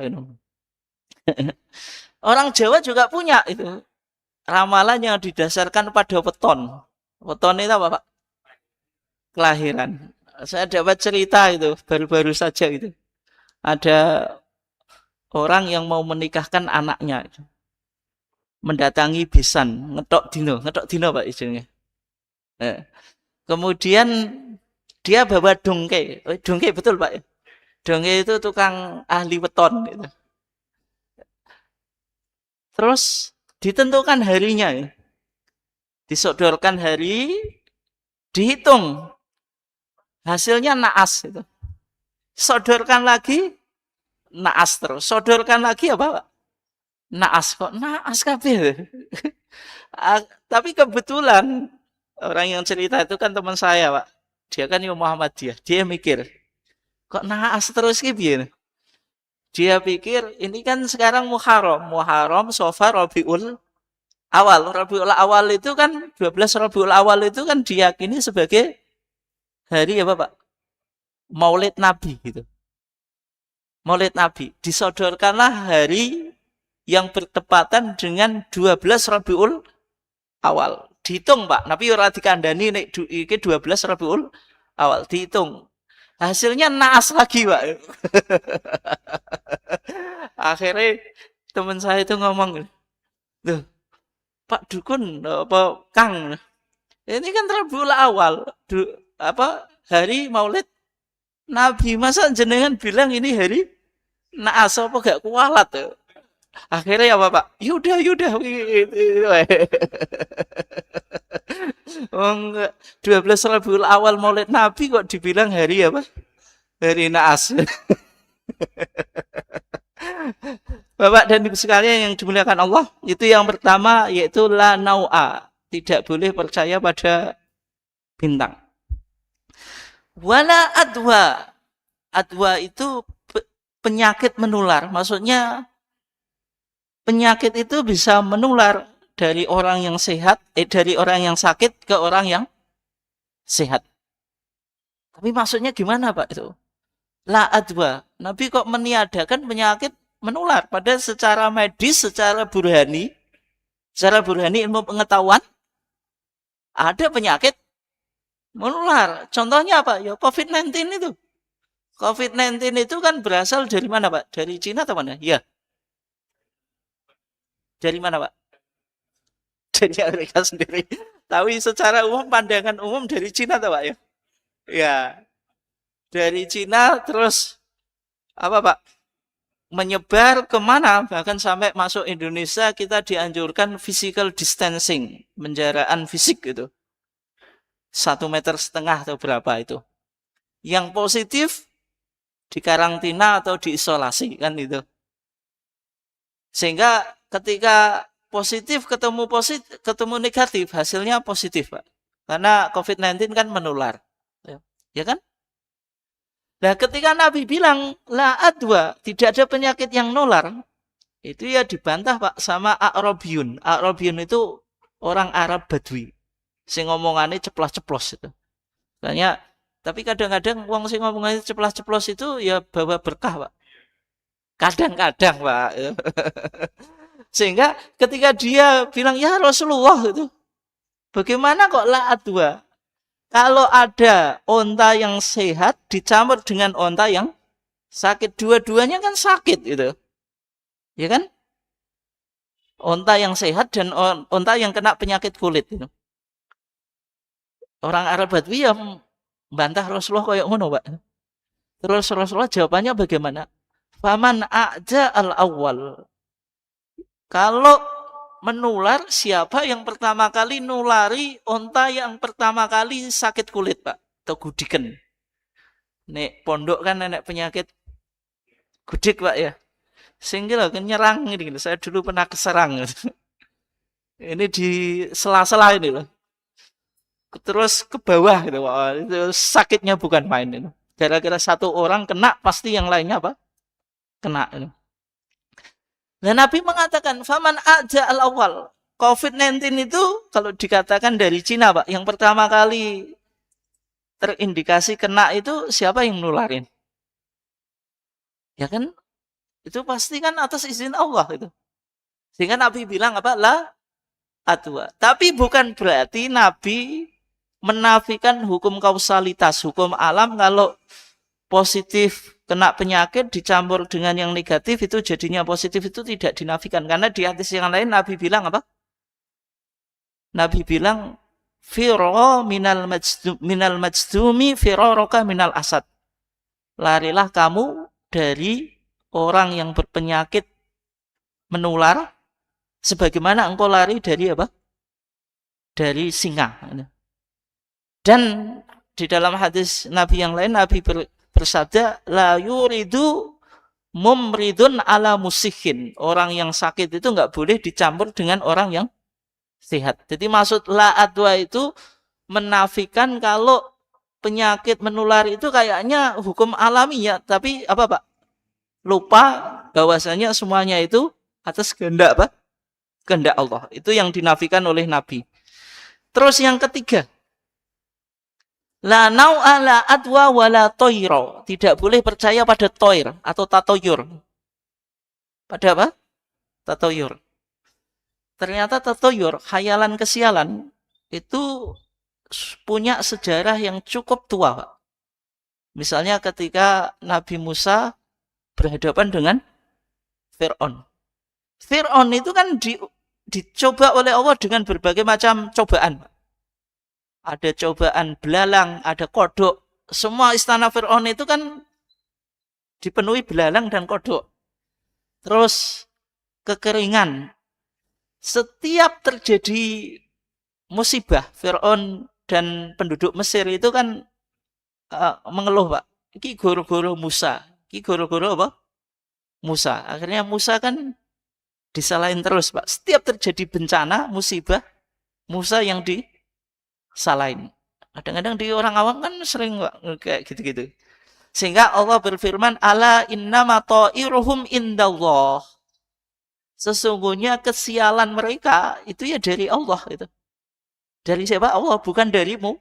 Orang Jawa juga punya itu ramalan yang didasarkan pada weton. Weton itu apa, Pak? Kelahiran. Saya dapat cerita itu baru-baru saja gitu. Ada orang yang mau menikahkan anaknya, mendatangi bisan, ngetok dino Pak istilahnya. Kemudian dia bawa dongke, dongke betul Pak. Dongke itu tukang ahli weton. Gitu. Terus ditentukan harinya, disodorkan hari, dihitung. Hasilnya naas itu. Sodorkan lagi, naas terus. Sodorkan lagi apa, Pak? Naas kok naas kabeh. Tapi kebetulan orang yang cerita itu kan teman saya, Pak. Dia kan Imam Muhammadiyah. Dia mikir, kok naas terus ki piye? Dia pikir ini kan sekarang Muharram, Muharram, Safar, Rabiul Awal. Rabiul Awal itu kan 12 Rabiul Awal itu kan diyakini sebagai hari apa, Pak? Maulid Nabi gitu. Maulid Nabi disodorkanlah hari yang bertepatan dengan 12 Rabiul Awal. Dihitung, Pak. Nabi ora dikandani nek iki 12 Rabiul Awal dihitung. Hasilnya naas lagi, Pak. Akhirnya teman saya itu ngomong, "Loh, Pak Dukun apa Kang, ini kan Rabiul Awal, apa hari Maulid Nabi, masa jenengan bilang ini hari naas apa gak kualat?" Akhirnya apa, Pak? Yaudah, yaudah. Oh, enggak. 12 Rabiul Awal Maulid Nabi kok dibilang hari apa? Hari naas. Bapak dan Ibu sekalian yang dimuliakan Allah, itu yang pertama yaitu la nau'a, tidak boleh percaya pada bintang. Wala adwa. Adwa itu penyakit menular, maksudnya penyakit itu bisa menular dari orang yang sehat, dari orang yang sakit ke orang yang sehat. Tapi maksudnya gimana, Pak itu? La adwa. Nabi kok meniadakan penyakit menular, pada secara medis, secara burhani ilmu pengetahuan ada penyakit menular. Contohnya apa? Ya COVID-19 itu. COVID-19 itu kan berasal dari mana, Pak? Dari Cina atau mana? Ya. Dari mana, Pak? Dari Amerika sendiri. Tapi secara umum, pandangan umum dari Cina atau Pak ya? Ya. Dari Cina terus apa, Pak? Menyebar kemana, bahkan sampai masuk Indonesia kita dianjurkan physical distancing, penjaraan fisik gitu, 1,5 meter atau berapa itu. Yang positif dikarantina atau diisolasi kan itu. Sehingga ketika positif ketemu negatif, hasilnya positif, Pak. Karena COVID-19 kan menular. Ya kan? Nah, ketika Nabi bilang la adwa, tidak ada penyakit yang nular, itu ya dibantah, Pak, sama A'rabiyun. A'rabiyun itu orang Arab Badui. Sing ngomongannya ceplos-ceplos itu. Tanya, tapi kadang-kadang wong sing ngomongannya ceplos-ceplos itu ya bawa berkah, Pak. Kadang-kadang, Pak. Sehingga ketika dia bilang, "Ya Rasulullah itu, bagaimana kok la adwa?" Kalau ada onta yang sehat dicampur dengan onta yang sakit, dua-duanya kan sakit itu. Ya kan? Onta yang sehat dan onta yang kena penyakit kulit itu. Orang Arab Badui ya bantah Rasulullah kayak ngono, Pak. Terus Rasulullah jawabannya bagaimana? Faman a'ja al-awwal. Kalau menular, siapa yang pertama kali nulari onta yang pertama kali sakit kulit, Pak, atau gudiken. Nek pondok kan nenek penyakit gudik, Pak ya. Sehingga nyerang ini, saya dulu pernah keserang. Ini di sela-sela ini loh. Terus ke bawah gitu, Pak. Itu sakitnya bukan main itu. Kira-kira satu orang kena, pasti yang lainnya apa? Kena itu. Nah, Nabi mengatakan, "Faman aja al-awwal." COVID-19 itu kalau dikatakan dari Cina, Pak, yang pertama kali terindikasi kena itu siapa yang nularin? Ya kan? Itu pasti kan atas izin Allah itu. Sehingga Nabi bilang apa? La adwa. Tapi bukan berarti Nabi menafikan hukum kausalitas, hukum alam kalau positif kena penyakit dicampur dengan yang negatif itu jadinya positif, itu tidak dinafikan. Karena di hadis yang lain Nabi bilang apa? Nabi bilang firo minal majdumi firoroka minal asad. Larilah kamu dari orang yang berpenyakit menular sebagaimana engkau lari dari apa? Dari singa. Dan di dalam hadis Nabi yang lain Nabi bersabda, la yuridu mumridun ala musihin. Orang yang sakit itu nggak boleh dicampur dengan orang yang sehat. Jadi maksud la adwa itu menafikan kalau penyakit menular itu kayaknya hukum alami ya. Tapi apa Pak? Lupa bahwasanya semuanya itu atas kehendak apa? Kehendak Allah. Itu yang dinafikan oleh Nabi. Terus yang ketiga, la nau'a la adwa wala toiro. Tidak boleh percaya pada toir atau tatoyur. Pada apa? Tatoyur. Ternyata tatoyur, khayalan kesialan, itu punya sejarah yang cukup tua, Pak. Misalnya ketika Nabi Musa berhadapan dengan Fir'aun. Fir'aun itu kan dicoba oleh Allah dengan berbagai macam cobaan. Ada cobaan belalang, ada kodok. Semua istana Fir'aun itu kan dipenuhi belalang dan kodok. Terus kekeringan. Setiap terjadi musibah, Fir'aun dan penduduk Mesir itu kan mengeluh, Pak. Iki goro-goro Musa. Iki goro-goro apa? Musa. Akhirnya Musa kan disalahin terus, Pak. Setiap terjadi bencana, musibah, Musa yang disalahin. Kadang-kadang di orang awam kan sering, Pak, kayak gitu-gitu. Sehingga Allah berfirman, ala innama ta'iruhum indallah. Sesungguhnya kesialan mereka itu ya dari Allah itu. Dari siapa? Allah, bukan darimu.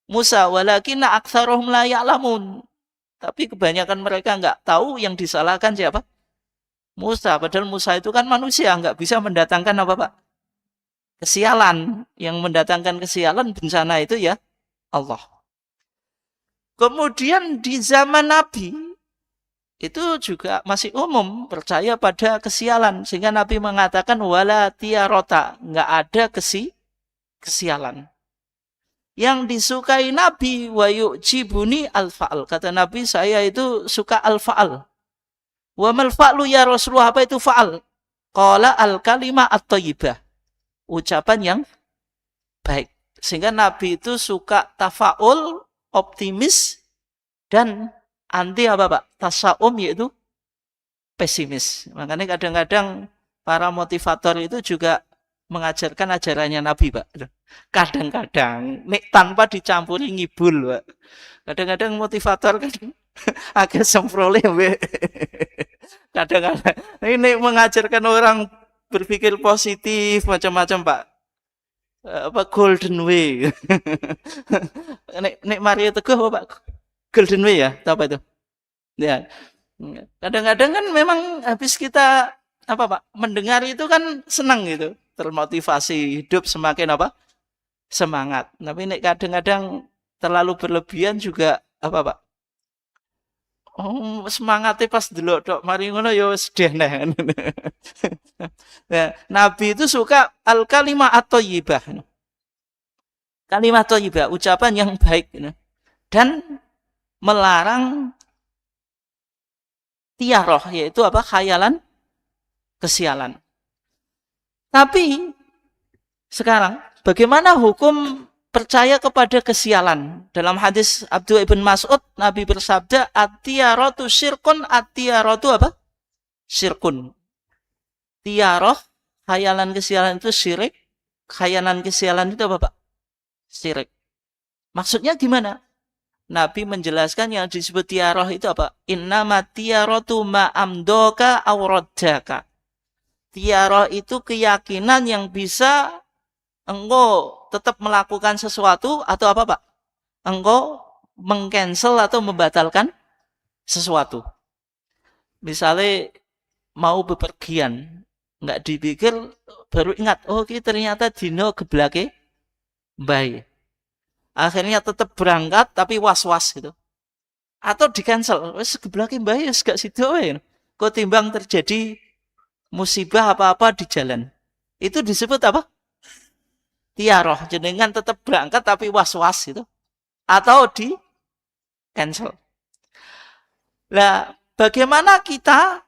Musa, walakinna aktsaruhum la ya'lamun. Tapi kebanyakan mereka enggak tahu yang disalahkan siapa? Musa. Padahal Musa itu kan manusia, enggak bisa mendatangkan apa, Pak? Kesialan. Yang mendatangkan kesialan bencana itu ya Allah. Kemudian di zaman Nabi itu juga masih umum percaya pada kesialan, sehingga Nabi mengatakan wala tiarota, enggak ada kesialan. Yang disukai Nabi wa yu'jibuni al-fa'al. Kata Nabi, saya itu suka al-fa'al. Wa mal fa'lu ya Rasulullah, apa itu fa'al? Qala al-kalimah at-thayyibah. Ucapan yang baik. Sehingga Nabi itu suka tafa'ul, optimis, dan anti apa, Pak? Tasa'um, yaitu pesimis. Makanya kadang-kadang para motivator itu juga mengajarkan ajarannya Nabi, Pak. Kadang-kadang tanpa dicampuri ngibul, Pak. Kadang-kadang motivator kan agak semprole, Pak. Kadang-kadang ini mengajarkan orang berpikir positif macam-macam, Pak. Apa golden way. Nek Mario Teguh apa, Pak? Golden way ya, apa itu? Ya. Kadang-kadang kan memang habis kita apa, Pak, mendengar itu kan senang gitu, termotivasi, hidup semakin apa? Semangat. Tapi nek kadang-kadang terlalu berlebihan juga apa, Pak? Oh, semangatnya pas delok tok mari ngono ya sedih nah. Nabi itu suka al-kalimah at-thayyibah. Kalimat thayyibah, ucapan yang baik, dan melarang tiaroh, yaitu apa? Khayalan kesialan. Tapi sekarang bagaimana hukum percaya kepada kesialan? Dalam hadis Abdullah ibn Mas'ud, Nabi bersabda, at-tiyaratu syirkun, at-tiyaratu apa? Syirkun. Tiaroh, khayalan kesialan itu syirik. Khayalan kesialan itu apa, Pak? Syirik. Maksudnya gimana? Nabi menjelaskan yang disebut tiaroh itu apa? Innama tiyaratu ma'amdoka awrodaka. Tiaroh itu keyakinan yang bisa engkau tetap melakukan sesuatu atau apa, Pak? Engkau mengcancel atau membatalkan sesuatu. Misalnya mau bepergian, nggak dipikir, baru ingat, oh ini ternyata dino geblake baik. Akhirnya tetap berangkat tapi was-was gitu. Atau di-cancel, wis geblake baik wis gak sido wae. Kok timbang terjadi musibah apa-apa di jalan. Itu disebut apa? Tiaroh, jenengan tetap berangkat tapi was-was itu, atau di cancel. Nah, bagaimana kita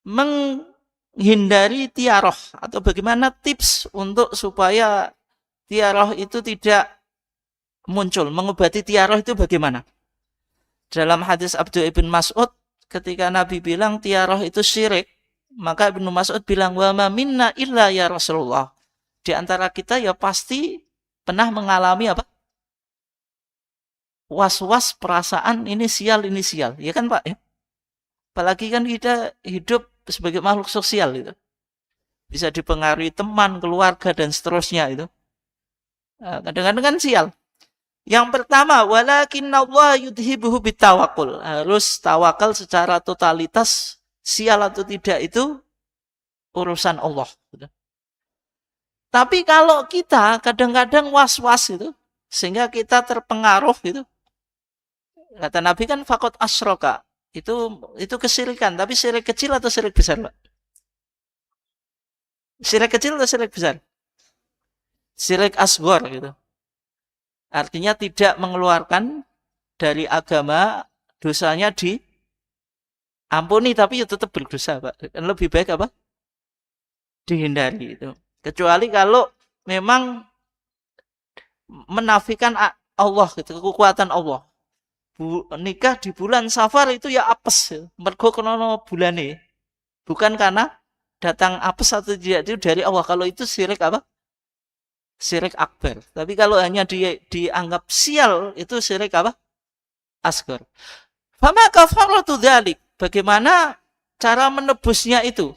menghindari tiaroh, atau bagaimana tips untuk supaya tiaroh itu tidak muncul, mengobati tiaroh itu bagaimana? Dalam hadis Abdullah ibn Mas'ud, ketika Nabi bilang tiarah itu syirik, maka Ibnu Mas'ud bilang, wa ma minna illa ya Rasulullah. Di antara kita ya pasti pernah mengalami apa? Was-was perasaan inisial. Ya kan Pak? Ya? Apalagi kan kita hidup sebagai makhluk sosial itu. Bisa dipengaruhi teman, keluarga, dan seterusnya itu. Kadang-kadang kan sial. Yang pertama, walakinnallaha yudhibuhu bitawakul. Harus tawakal secara totalitas, sial atau tidak itu urusan Allah. Tapi kalau kita kadang-kadang was-was itu, sehingga kita terpengaruh gitu. Kata Nabi kan fakot asroka. Itu kesyirikan, tapi syirik kecil atau syirik besar, Pak? Syirik kecil atau syirik besar? Syirik asghar gitu. Artinya tidak mengeluarkan dari agama, dosanya diampuni, tapi ya tetap berdosa, Pak. Lebih baik apa? Dihindari itu. Kecuali kalau memang menafikan Allah gitu, kekuatan Allah. Nikah di bulan Safar itu ya apes, mergo krono bulane. Bukan karena datang apes atau tidak, itu dari Allah. Kalau itu syirik apa? Syirik akbar. Tapi kalau hanya dianggap sial, itu syirik apa? Asghar. Fama kafaratu dzalik. Bagaimana cara menebusnya itu?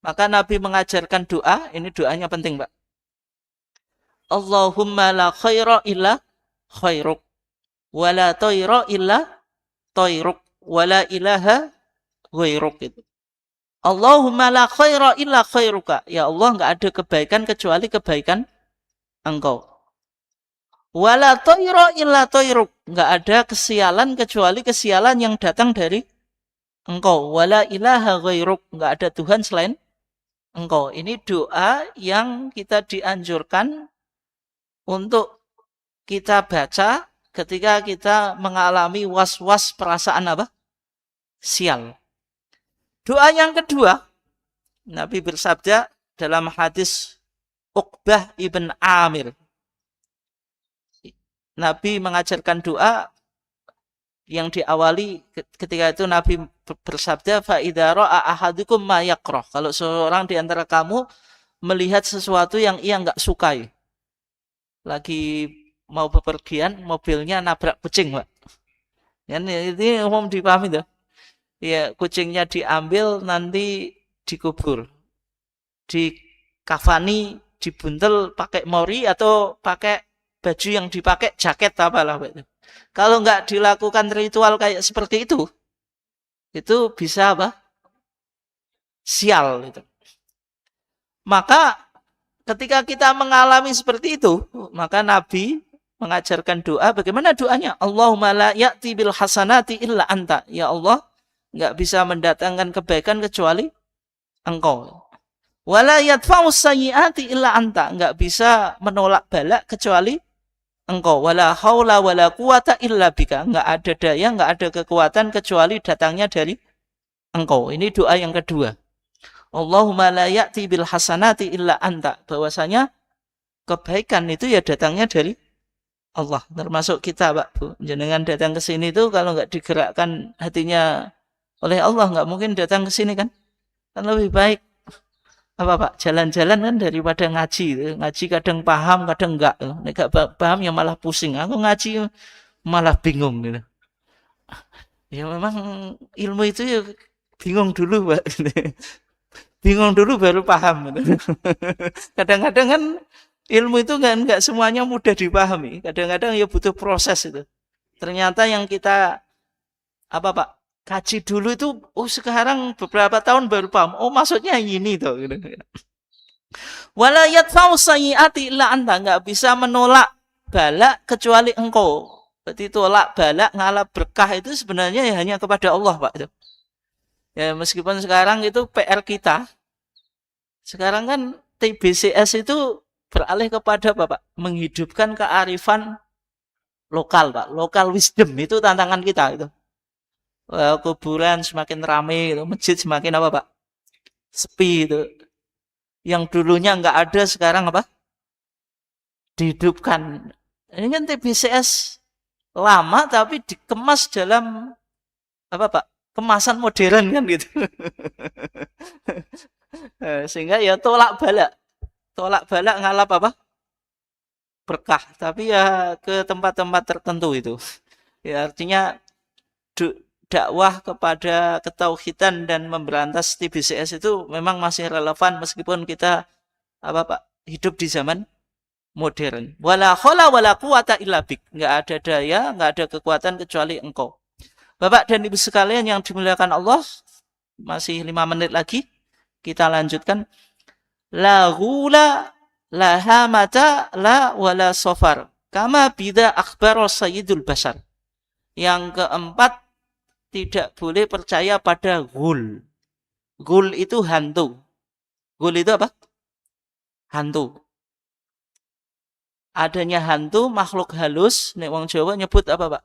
Maka Nabi mengajarkan doa, ini doanya penting, Pak. Allahumma la khaira illa khairuk. Wa la tayra illa tayruk. Wa la ilaha ghairuk. Itu. Allahumma la khaira illa khairuka. Ya Allah, enggak ada kebaikan kecuali kebaikan Engkau. Wa la tayra illa tayruk. Enggak ada kesialan kecuali kesialan yang datang dari Engkau. Wa la ilaha ghairuk. Enggak ada Tuhan selain Engkau. Ini doa yang kita dianjurkan untuk kita baca ketika kita mengalami was-was perasaan apa? Sial. Doa yang kedua, Nabi bersabda dalam hadis Uqbah ibn Amir. Nabi mengajarkan doa yang diawali ketika itu Nabi bersabda, fa idza ra'a ahadukum ma yakrah. Kalau seorang di antara kamu melihat sesuatu yang ia enggak sukai. Lagi mau bepergian, mobilnya nabrak kucing, Pak. Ini umum dipahami tuh. Ya, kucingnya diambil nanti dikubur. Dikafani, dibuntel pakai mori atau pakai baju yang dipakai jaket apalah, Pak. Kalau nggak dilakukan ritual kayak seperti itu bisa apa? Sial itu. Maka ketika kita mengalami seperti itu, maka Nabi mengajarkan doa. Bagaimana doanya? Allahumma la ya'ti bil hasanati illa anta. Ya Allah, enggak bisa mendatangkan kebaikan kecuali Engkau. Wala yadfa'us sayyi'ati illa anta. Enggak bisa menolak balak kecuali Engkau. Wala haula wala quwata illa bika. Enggak ada daya, enggak ada kekuatan kecuali datangnya dari Engkau. Ini doa yang kedua. Allahumma la ya'ti bil hasanati illa anta. Bahwasanya kebaikan itu ya datangnya dari Allah, termasuk kita, Pak Bu. Jenengan datang ke sini itu kalau nggak digerakkan hatinya oleh Allah, nggak mungkin datang ke sini kan? Kan lebih baik apa Pak? Jalan-jalan kan daripada ngaji. Ngaji kadang paham, kadang enggak. Nggak paham ya malah pusing. Aku ngaji malah bingung gitu. Ya memang ilmu itu ya bingung dulu, Pak. Bingung dulu baru paham. Kadang-kadang kan ilmu itu enggak semuanya mudah dipahami. Kadang-kadang ya butuh proses itu. Ternyata yang kita apa Pak? Kaji dulu itu sekarang beberapa tahun baru paham. Oh, maksudnya ini tuh gitu. Wala yadfa'u sayyi'ati illa anta. Enggak bisa menolak balak kecuali Engkau. Berarti tolak balak ngalap berkah itu sebenarnya ya hanya kepada Allah, Pak. Itu. Ya meskipun sekarang itu PR kita. Sekarang kan TBCS itu beralih kepada Bapak menghidupkan kearifan lokal, Pak. Lokal wisdom itu tantangan kita itu. Kuburan semakin ramai, gitu. Masjid semakin apa, Pak? Sepi itu. Yang dulunya nggak ada sekarang apa? Dihidupkan. Ini kan TBCS lama tapi dikemas dalam apa Pak? Kemasan modern kan gitu. Sehingga ya tolak balak ngalap apa? Berkah. Tapi ya ke tempat-tempat tertentu itu. Ya artinya dakwah kepada ketauhidan dan memberantas TBCS itu memang masih relevan meskipun kita apa Pak hidup di zaman modern. Wala khola wala quwata illa bik. Nggak ada daya, nggak ada kekuatan kecuali engkau. Bapak dan Ibu sekalian yang dimuliakan Allah, masih 5 menit lagi. Kita lanjutkan. La ghula la hamata la wala sofar. Kama bida akhbar sayyidul bashar. Yang keempat, tidak boleh percaya pada ghul. Ghul itu hantu. Ghul itu apa? Hantu. Adanya hantu, makhluk halus, nek wong Jawa nyebut apa, Pak?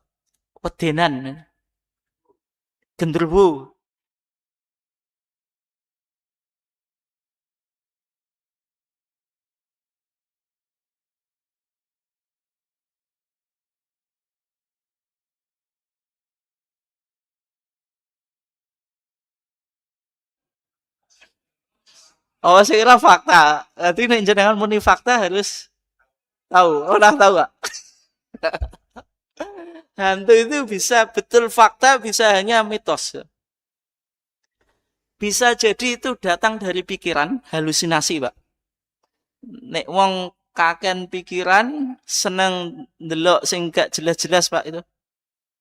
Wedenan. Genderuwo. Oh, saya kira fakta. Berarti nek jenengan muni fakta harus tahu. Orang tahu gak? Hantu itu bisa betul fakta, bisa hanya mitos. Bisa jadi itu datang dari pikiran, halusinasi, Pak. Nek wong kaken pikiran, seneng ndelok sing gak jelas-jelas, Pak, itu.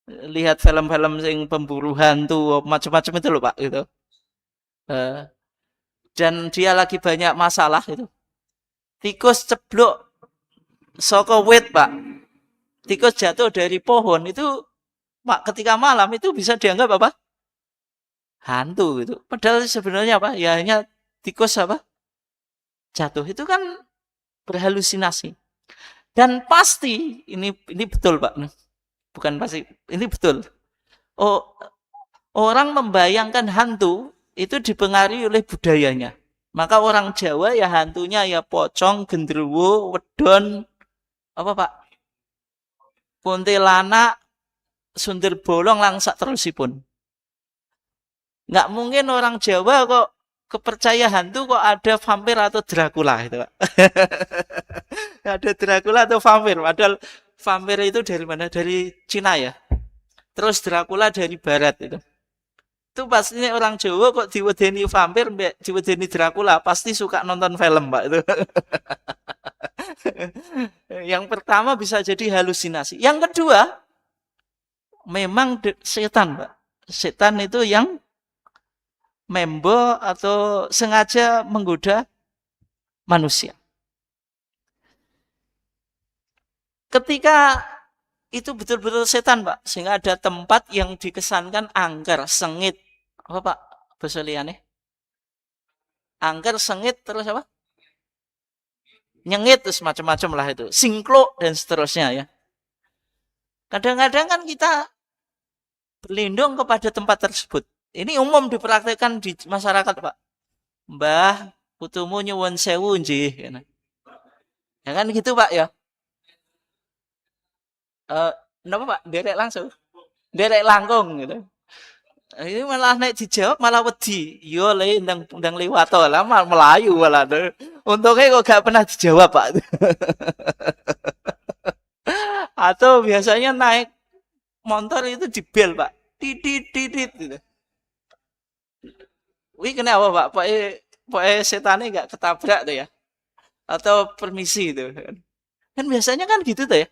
Lihat film-film sing pemburu hantu, macam-macam itu loh, Pak, gitu. Dan dia lagi banyak masalah itu. Tikus ceblok saka wit, Pak. Tikus jatuh dari pohon itu Pak ketika malam itu bisa dianggap apa? Hantu gitu. Padahal sebenarnya apa? Ya hanya tikus apa? Jatuh itu kan berhalusinasi. Dan pasti ini betul, Pak. Bukan pasti, ini betul. Oh, orang membayangkan hantu itu dipengaruhi oleh budayanya. Maka orang Jawa ya hantunya ya pocong, genderuwo, wedon, apa Pak? Kuntilanak, sundel bolong langsak terusipun. Nggak mungkin orang Jawa kok kepercaya hantu kok ada vampir atau Dracula itu, Pak. Ada Dracula atau vampir. Padahal vampir itu dari mana? Dari Cina ya. Terus Dracula dari barat itu. Itu pastinya orang Jawa kok diwedeni vampir, diwedeni Dracula, pasti suka nonton film, Pak itu. Yang pertama bisa jadi halusinasi. Yang kedua, memang setan, Pak. Setan itu yang membo atau sengaja menggoda manusia. Ketika itu betul-betul setan, Pak, sehingga ada tempat yang dikesankan angker, sengit. Apa, Pak? Bahasa liane? Angker, sengit, terus apa? Nyengit, terus macam-macam lah itu. Singklo, dan seterusnya ya. Kadang-kadang kan kita berlindung kepada tempat tersebut. Ini umum dipraktikkan di masyarakat, Pak. Mbah, putumu nyuwun sewu nggih. Ya kan gitu, Pak ya. Kenapa, Pak? Derek langsung. Derek langkung gitu. Ini malah naik dijawab malah wedi. Yo le ndang liwat lah melayu malah. Untungnya kok gak pernah dijawab, Pak. Atau biasanya naik motor itu di bel, Pak. Titit titit gitu. Wih kenapa, Pak? Pokoknya setannya gak ketabrak tuh ya. Atau permisi itu. Kan biasanya kan gitu tuh ya.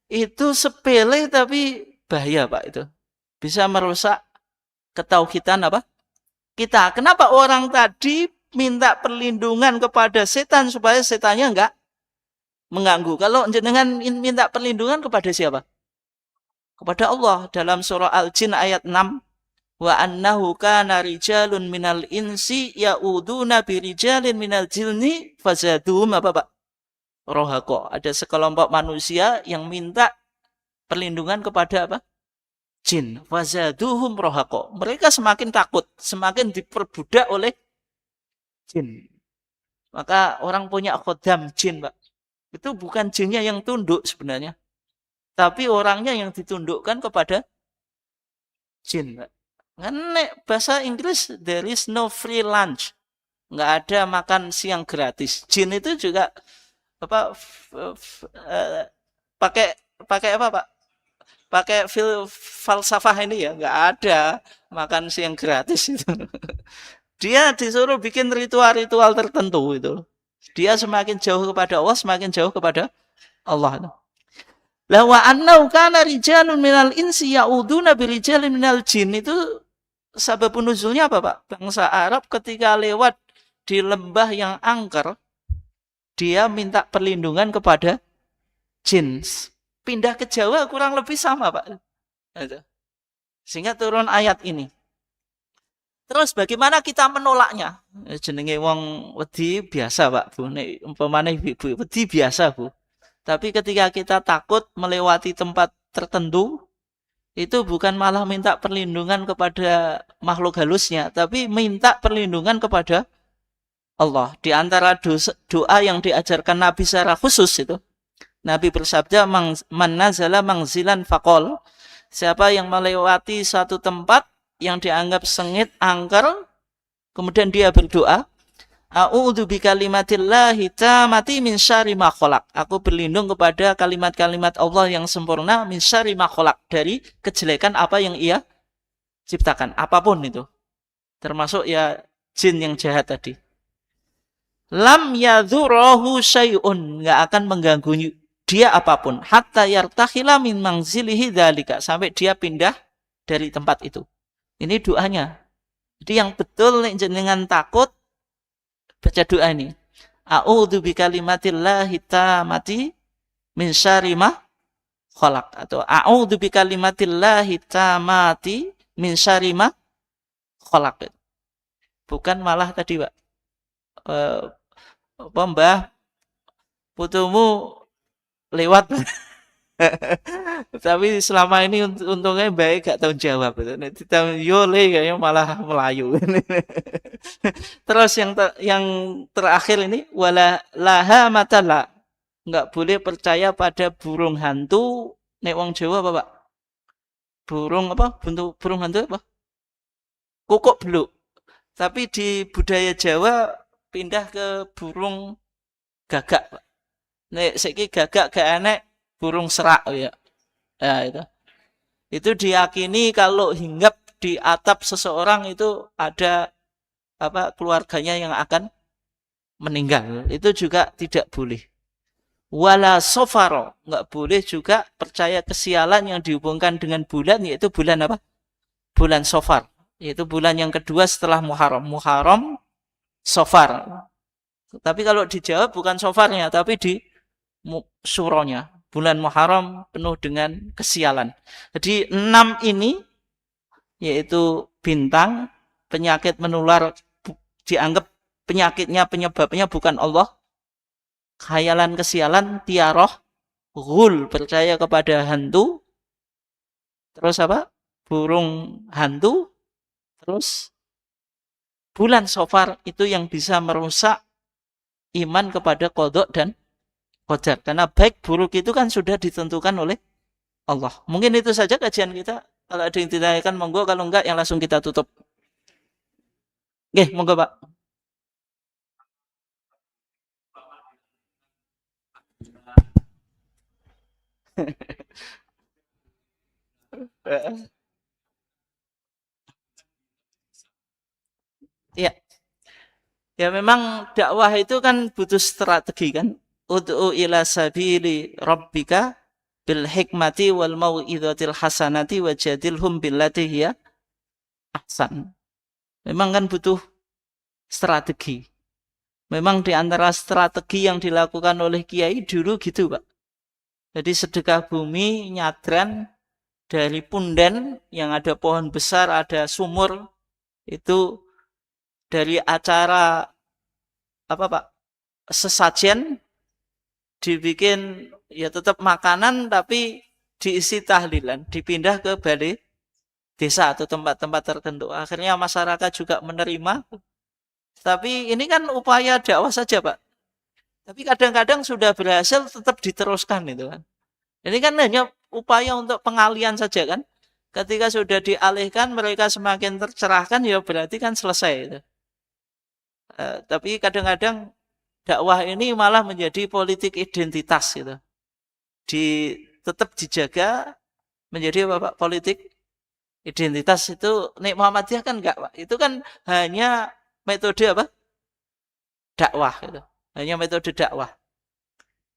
Itu sepele tapi bahaya, Pak, itu. Bisa merusak ketauhidan apa? Kita. Kenapa orang tadi minta perlindungan kepada setan supaya setannya enggak mengganggu? Kalau jenengan minta perlindungan kepada siapa? Kepada Allah dalam surah Al-Jin ayat 6. Wa annahu kana rijalun minal insi ya'uduna birijalin minal jinni fazadum apa, Pak? Rohako. Ada sekelompok manusia yang minta perlindungan kepada apa? Jin. Fazaduhum rohako. Mereka semakin takut, semakin diperbudak oleh jin. Maka orang punya khodam jin, Pak. Itu bukan jinnya yang tunduk sebenarnya. tapi orangnya yang ditundukkan kepada jin. Kan bahasa Inggris there is no free lunch, nggak ada makan siang gratis. Jin itu juga apa pakai pakai apa Pak? Pakai falsafah ini ya, nggak ada makan siang gratis itu. Dia disuruh bikin ritual-ritual tertentu itu. Dia semakin jauh kepada Allah, semakin jauh kepada Allah. La wa annau kana rijalun minal insi ya'uduna birijalin minal jin, itu sabab nuzulnya apa Pak? Bangsa Arab ketika lewat di lembah yang angker, dia minta perlindungan kepada jin. Pindah ke Jawa kurang lebih sama Pak. Sehingga turun ayat ini. Terus bagaimana kita menolaknya? Jenenge wong wedi biasa Pak Bu. Nek umpamane ibu wedi biasa Bu. Tapi ketika kita takut melewati tempat tertentu, itu bukan malah minta perlindungan kepada makhluk halusnya, tapi minta perlindungan kepada Allah. Di antara doa yang diajarkan Nabi secara khusus itu, Nabi bersabda, man nazala mangzilan faqol, siapa yang melewati satu tempat yang dianggap sengit, angker, kemudian dia berdoa, a'udzu bikalimatillahi tammati min syarri ma khalaq. Aku berlindung kepada kalimat-kalimat Allah yang sempurna min syarri ma khalaq, dari kejelekan apa yang Ia ciptakan, apapun itu. Termasuk ya jin yang jahat tadi. Lam yadhurahu syai'un, enggak akan mengganggu dia apapun, hatta yartakhila min manzilihi dzalika, sampai dia pindah dari tempat itu. Ini doanya. Jadi yang betul nek jenengan takut, baca doa ini. A'udzu bikalimatillahi tammati min syarri ma khalaq, atau a'udzu bikalimatillahi tammati min syarri ma khalaq. Bukan malah tadi Pak. Mbah putumu lewat. Tapi selama ini untungnya baik gak tahu jawab. Yo le kayaknya malah Melayu. Terus yang terakhir ini, wala laha matala, nggak boleh percaya pada burung hantu. Nek wong Jawa apa Pak? Burung apa? Burung hantu apa? Kukuk beluk. Tapi di budaya Jawa pindah ke burung gagak Pak. Nek saiki gagak gak enek, burung serak ya. Ya itu. Itu diyakini kalau hinggap di atap seseorang itu ada apa keluarganya yang akan meninggal. Itu juga tidak boleh. Wala sofaro, nggak boleh juga percaya kesialan yang dihubungkan dengan bulan, yaitu bulan apa? Bulan Sofar. Yaitu bulan yang kedua setelah Muharram. Muharram, Sofar. Tapi kalau dijawab bukan Sofarnya, tapi di suronya. Bulan Muharram penuh dengan kesialan. Jadi 6 ini, yaitu bintang, penyakit menular, dianggap penyakitnya, penyebabnya bukan Allah, khayalan, kesialan, tiaroh, ghul, percaya kepada hantu, terus apa? Burung hantu, terus bulan Sofar, itu yang bisa merusak iman kepada qadha dan qadar. Karena baik buruk itu kan sudah ditentukan oleh Allah. Mungkin itu saja kajian kita. Kalau ada yang ditanyakan monggo, kalau enggak yang langsung kita tutup. Oke, monggo Pak. Ya. Ya memang dakwah itu kan butuh strategi kan. Ud'u ila sabili rabbika bil hikmati wal mau'izatil hasanati wajadilhum billati hiya ahsan. Memang kan butuh strategi. Memang di antara strategi yang dilakukan oleh kiai dulu gitu, Pak. Jadi sedekah bumi nyadran dari punden yang ada pohon besar, ada sumur, itu dari acara apa Pak? Sesajen dibikin ya tetap makanan tapi diisi tahlilan, dipindah ke balai desa atau tempat-tempat tertentu. Akhirnya masyarakat juga menerima. Tapi ini kan upaya dakwah saja, Pak. Tapi kadang-kadang sudah berhasil tetap diteruskan itu kan. Ini kan hanya upaya untuk pengalian saja kan. Ketika sudah dialihkan, mereka semakin tercerahkan, ya berarti kan selesai. Gitu. Tapi kadang-kadang dakwah ini malah menjadi politik identitas gitu. Tetap dijaga menjadi apa Pak? Politik identitas itu nek Muhammadiyah kan enggak Pak. Itu kan hanya metode apa? Dakwah gitu. Hanya metode dakwah.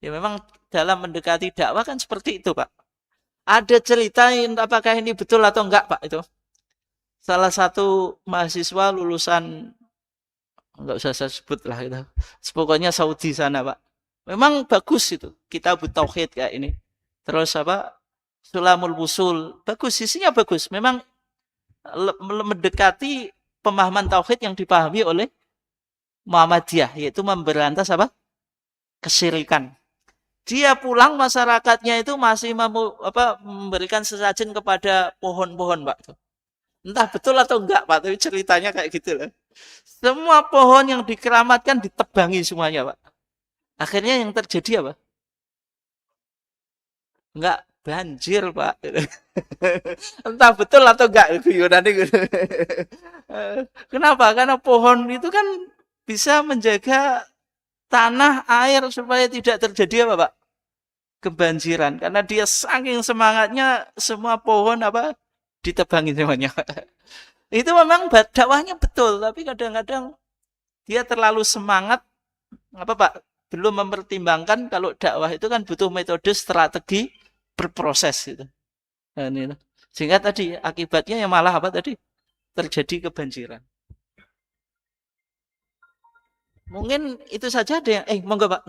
Ya memang dalam mendekati dakwah kan seperti itu Pak. Ada cerita apakah ini betul atau enggak Pak itu. Salah satu mahasiswa lulusan enggak usah saya sebut lah gitu. Pokoknya Saudi sana Pak. Memang bagus itu. Kitab Tauhid kayak ini. Terus apa? Sulamul Wusul. Bagus, sisinya bagus. Memang mendekati pemahaman tauhid yang dipahami oleh Muhammadiyah, yaitu memberantas apa? Kesyirikan. Dia pulang masyarakatnya itu masih memberikan sesajen kepada pohon-pohon, Pak. Entah betul atau enggak, Pak, tapi ceritanya kayak gitu loh. Semua pohon yang dikeramatkan ditebangi semuanya, Pak. Akhirnya yang terjadi apa? Enggak banjir, Pak. Entah betul atau enggak guyonane. Kenapa? Karena pohon itu kan bisa menjaga tanah, air supaya tidak terjadi apa, Pak? Kebanjiran. Karena dia saking semangatnya semua pohon apa ditebangin semuanya. Itu memang dakwahnya betul, tapi kadang-kadang dia terlalu semangat apa, Pak? Belum mempertimbangkan kalau dakwah itu kan butuh metode strategi berproses gitu. Nah, ini. Sehingga tadi akibatnya yang malah apa tadi? Terjadi kebanjiran. Mungkin itu saja deh. Monggo Pak.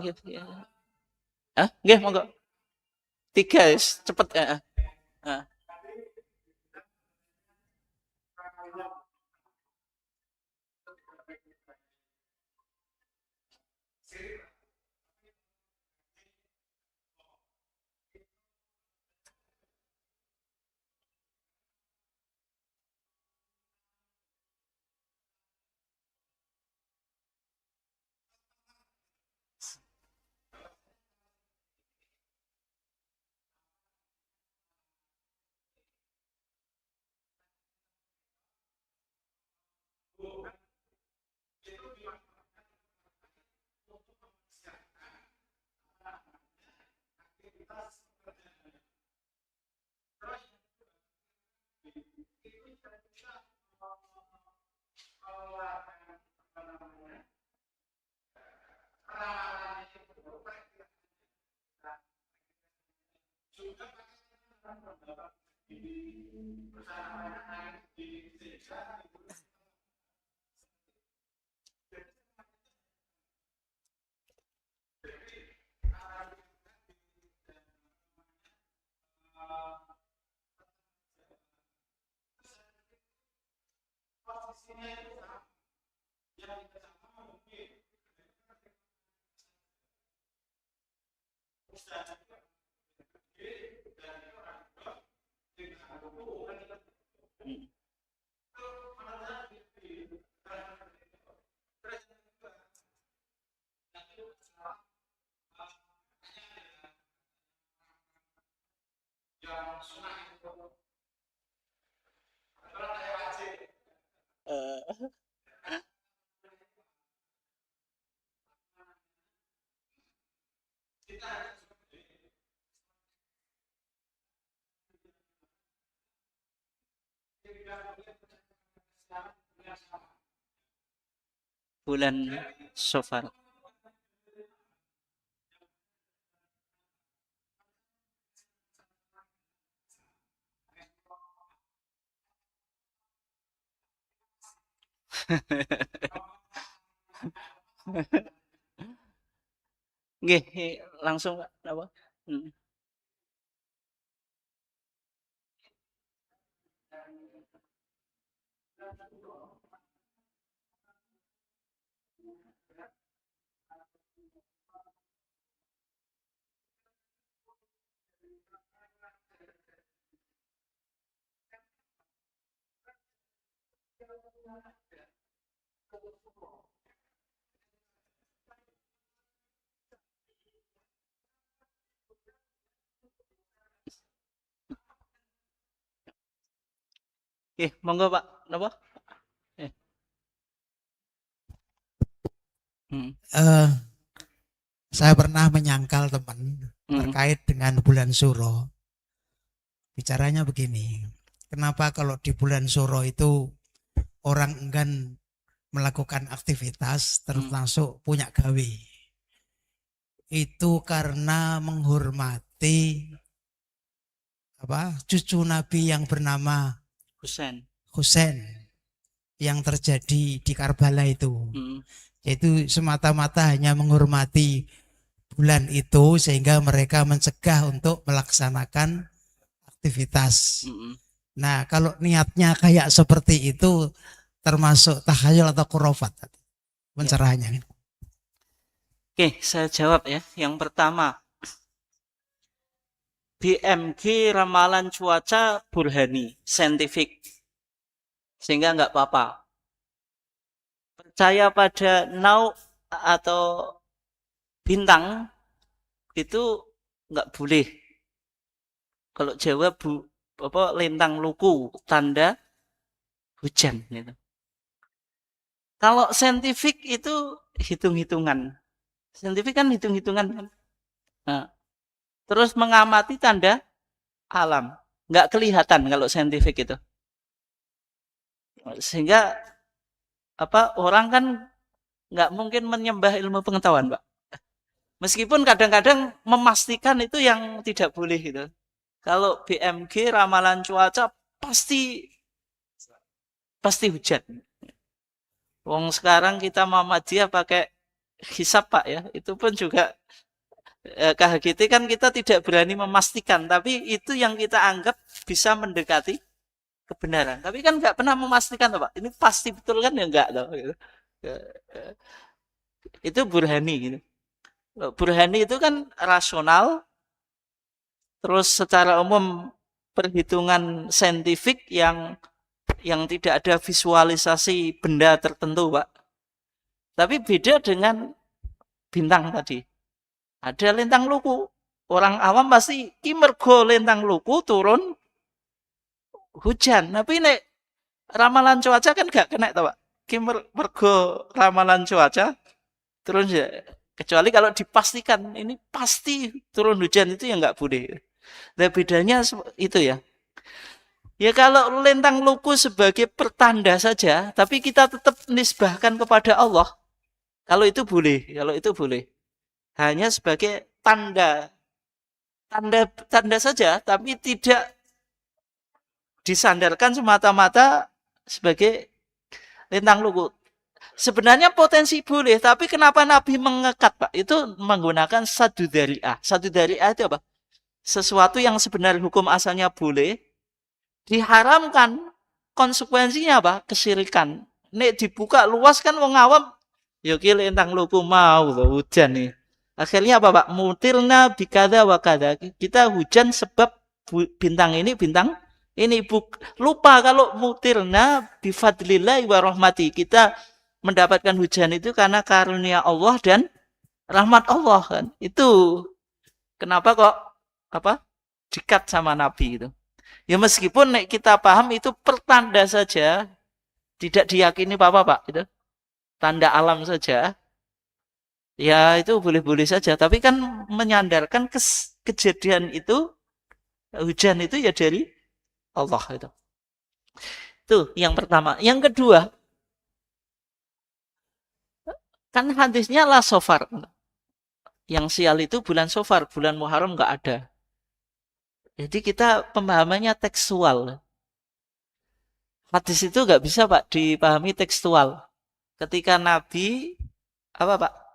Nggih, monggo. Tiga, cepet ya. Ah. Eh, bulan Sofar. Nggih, langsung apa? Hmm. Monggo Pak. Napa? Eh. Eh, saya pernah menyangkal teman terkait dengan bulan Suro. Bicaranya begini, kenapa kalau di bulan Suro itu orang enggan melakukan aktivitas termasuk punya gawe? Itu karena menghormati cucu Nabi yang bernama Husain yang terjadi di Karbala itu. Yaitu semata-mata hanya menghormati bulan itu sehingga mereka mencegah untuk melaksanakan aktivitas. Nah, kalau niatnya kayak seperti itu termasuk takhayul atau khurafat pencerahannya. Oke, saya jawab ya. Yang pertama, BMG ramalan cuaca burhani, saintifik. Sehingga nggak apa-apa. Percaya pada nau atau bintang itu nggak boleh. Kalau Jawa lintang luku, tanda hujan gitu. Kalau saintifik itu hitung-hitungan. Saintifik kan hitung-hitungan kan. Nah, terus mengamati tanda alam. Nggak kelihatan kalau saintifik itu. Sehingga orang kan nggak mungkin menyembah ilmu pengetahuan, Pak. Meskipun kadang-kadang memastikan itu yang tidak boleh gitu. Kalau BMG ramalan cuaca pasti hujan. Wong sekarang kita Muhammadiyah pakai hisab Pak ya. Itu pun juga KHGT kan kita tidak berani memastikan, tapi itu yang kita anggap bisa mendekati kebenaran. Tapi kan nggak pernah memastikan Pak. Ini pasti betul kan ya enggak loh. Gitu. Itu burhani gitu. Burhani itu kan rasional, terus secara umum perhitungan saintifik yang tidak ada visualisasi benda tertentu, Pak. Tapi beda dengan bintang tadi. Ada lintang luku. Orang awam pasti mergo lintang luku turun hujan. Tapi nek ramalan cuaca kan gak kena, Pak. Mergo ramalan cuaca turun ya. Kecuali kalau dipastikan ini pasti turun hujan itu ya nggak boleh. Nah bedanya itu ya. Ya kalau lintang luku sebagai pertanda saja, tapi kita tetap nisbahkan kepada Allah. Kalau itu boleh. Hanya sebagai tanda saja, tapi tidak disandarkan semata-mata sebagai lintang luku. Sebenarnya potensi boleh, tapi kenapa Nabi mengekat, Pak? Itu menggunakan sadu dari'ah. Sadu dari'ah itu apa? Sesuatu yang sebenarnya hukum asalnya boleh, diharamkan. Konsekuensinya apa? Kesyirikan. Nek dibuka luas kan wong awam, ya ki lintang luku mau loh, hujan nih. Akhirnya apa, Pak? Mutirna bikada wa kada. Kita hujan sebab bintang ini lupa kalau mutirna bifadlillah wa rahmati. Kita mendapatkan hujan itu karena karunia Allah dan rahmat Allah kan. Itu kenapa kok dikat sama Nabi itu. Ya meskipun kita paham itu pertanda saja, tidak diyakini apa-apa Pak itu. Tanda alam saja. Ya itu boleh-boleh saja, tapi kan menyandarkan kejadian itu, hujan itu ya dari Allah itu. Itu yang pertama. Yang kedua, kan hadisnya lah sofar. Yang sial itu bulan sofar, bulan Muharram nggak ada. Jadi kita pemahamannya tekstual. Hadis itu nggak bisa Pak dipahami tekstual. Ketika Nabi Pak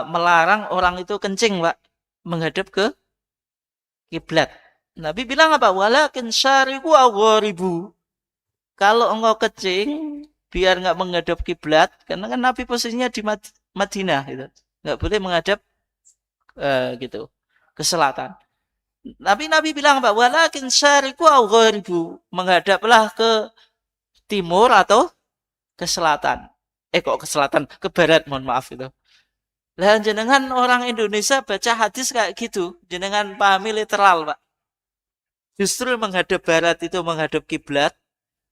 melarang orang itu kencing Pak menghadap ke kiblat. Nabi bilang apa? Walakin syariku awaribu. Kalau engkau kencing biar nggak menghadap kiblat, karena kan Nabi posisinya di Madinah gitu. Nggak boleh menghadap gitu ke selatan. Tapi Nabi bilang Pak, walakin syariku au gharibu, menghadaplah ke timur atau ke selatan. Kok ke selatan, ke barat, mohon maaf itu. Lah jenengan orang Indonesia baca hadis kayak gitu, jenengan pahami literal, Pak. Justru menghadap barat itu menghadap kiblat,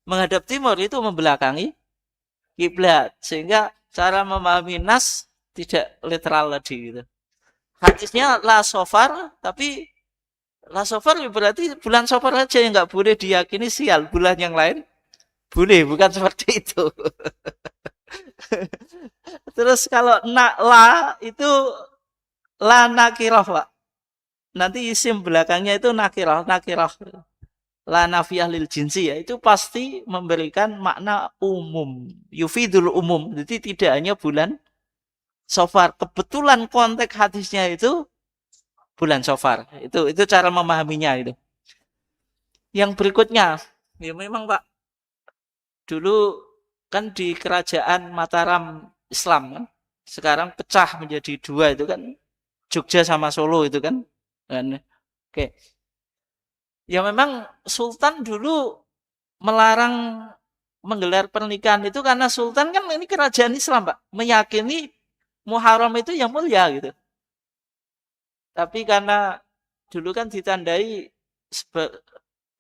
menghadap timur itu membelakangi kiblat. Sehingga cara memahami nas tidak literal tadi gitu. Hadisnya la sofar, tapi la sofar berarti bulan sofar aja yang nggak boleh diyakini sial. Bulan yang lain boleh, bukan seperti itu. Terus kalau la itu la nakirah, Pak. Nanti isim belakangnya itu nakirah. La nafiyah lil jinsi ya, itu pasti memberikan makna umum. Yufidul umum. Jadi tidak hanya bulan Sofar. Kebetulan konteks hadisnya itu bulan Sofar. Itu cara memahaminya itu. Yang berikutnya, ya memang Pak, dulu kan di kerajaan Mataram Islam kan, sekarang pecah menjadi dua itu kan, Jogja sama Solo itu kan. Oke. Ya memang Sultan dulu melarang menggelar pernikahan itu karena Sultan kan ini kerajaan Islam Pak, meyakini Muharram itu yang mulia gitu. Tapi karena dulu kan ditandai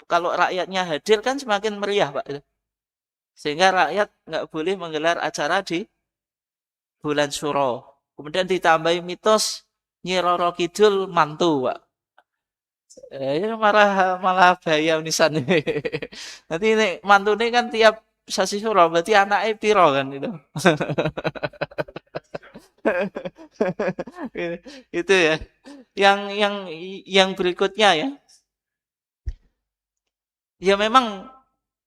kalau rakyatnya hadir kan semakin meriah Pak. Sehingga rakyat nggak boleh menggelar acara di bulan Syuro. Kemudian ditambahi mitos Nyi Roro Kidul mantu Pak. Malah bahaya nisan. Nanti ini mantu ini kan tiap sasi Syuro berarti anaknya piro kan itu. Itu ya. Yang berikutnya ya. Ya memang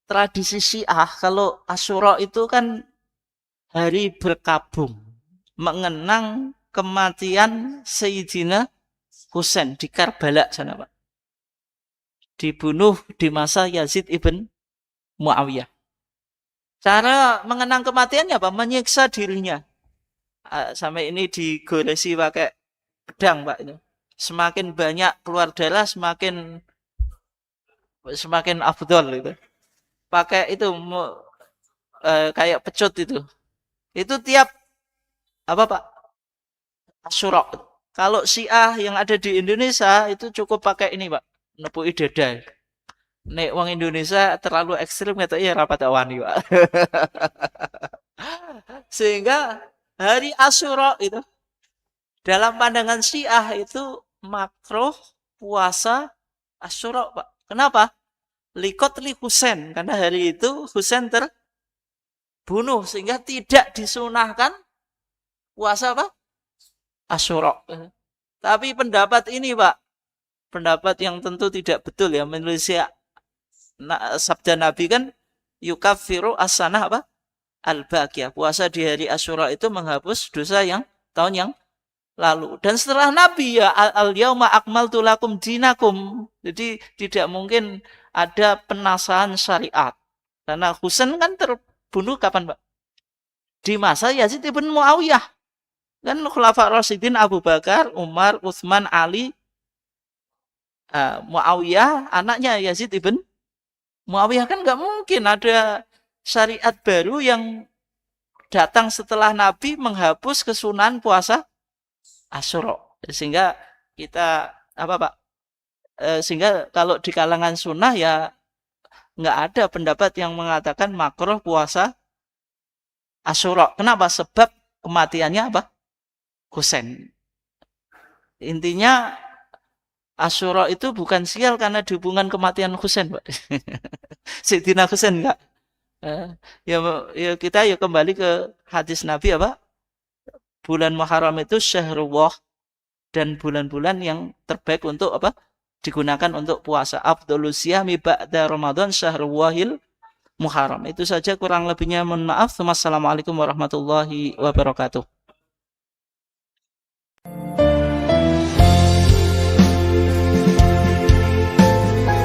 tradisi Syiah kalau Asyura itu kan hari berkabung, mengenang kematian Sayyidina Husain di Karbala sana Pak. Dibunuh di masa Yazid ibn Muawiyah. Cara mengenang kematiannya apa? Menyiksa dirinya. Sampai ini digoresi pakai pedang Pak itu. Semakin banyak keluar darah semakin afdol itu. Pakai itu kayak pecut itu. Itu tiap apa Pak? Asyura. Kalau Syiah yang ada di Indonesia itu cukup pakai ini Pak, nepui dada. Nek wong Indonesia terlalu ekstrim kata ya rapat awani Pak. Sehingga hari Asyura itu dalam pandangan Syiah itu makruh puasa Asyura Pak. Kenapa? Likot li Husain, karena hari itu Husain terbunuh sehingga tidak disunahkan puasa apa? Asyura. Tapi pendapat ini Pak, pendapat yang tentu tidak betul ya, menurut sabda Nabi kan yukaffiru as-sanah apa? Al-baqiyah. Puasa di hari Asyura itu menghapus dosa yang tahun yang lalu. Dan setelah Nabi ya al-yauma akmaltu lakum dinakum. Jadi tidak mungkin ada penasahan syariat. Karena Husain kan terbunuh kapan Pak? Di masa Yazid ibn Muawiyah. Kan Khulafa Rasyidin Abu Bakar, Umar, Utsman, Ali, Muawiyah, anaknya Yazid ibn Muawiyah. Kan nggak mungkin ada syariat baru yang datang setelah Nabi menghapus kesunahan puasa Asyura. Sehingga kita apa Pak? Sehingga kalau di kalangan sunnah ya nggak ada pendapat yang mengatakan makruh puasa Asyura. Kenapa? Sebab kematiannya apa? Husain. Intinya Asyura itu bukan sial karena dihubungkan kematian Husain, Pak. Sayyidina Husain enggak. Ya kita ya kembali ke hadis Nabi apa? Bulan Muharram itu syahrullah dan bulan-bulan yang terbaik untuk apa? Digunakan untuk puasa. Afdhalus siyami ba'da Ramadan syahrul Muharram. Itu saja, kurang lebihnya mohon maaf. Wassalamualaikum warahmatullahi wabarakatuh.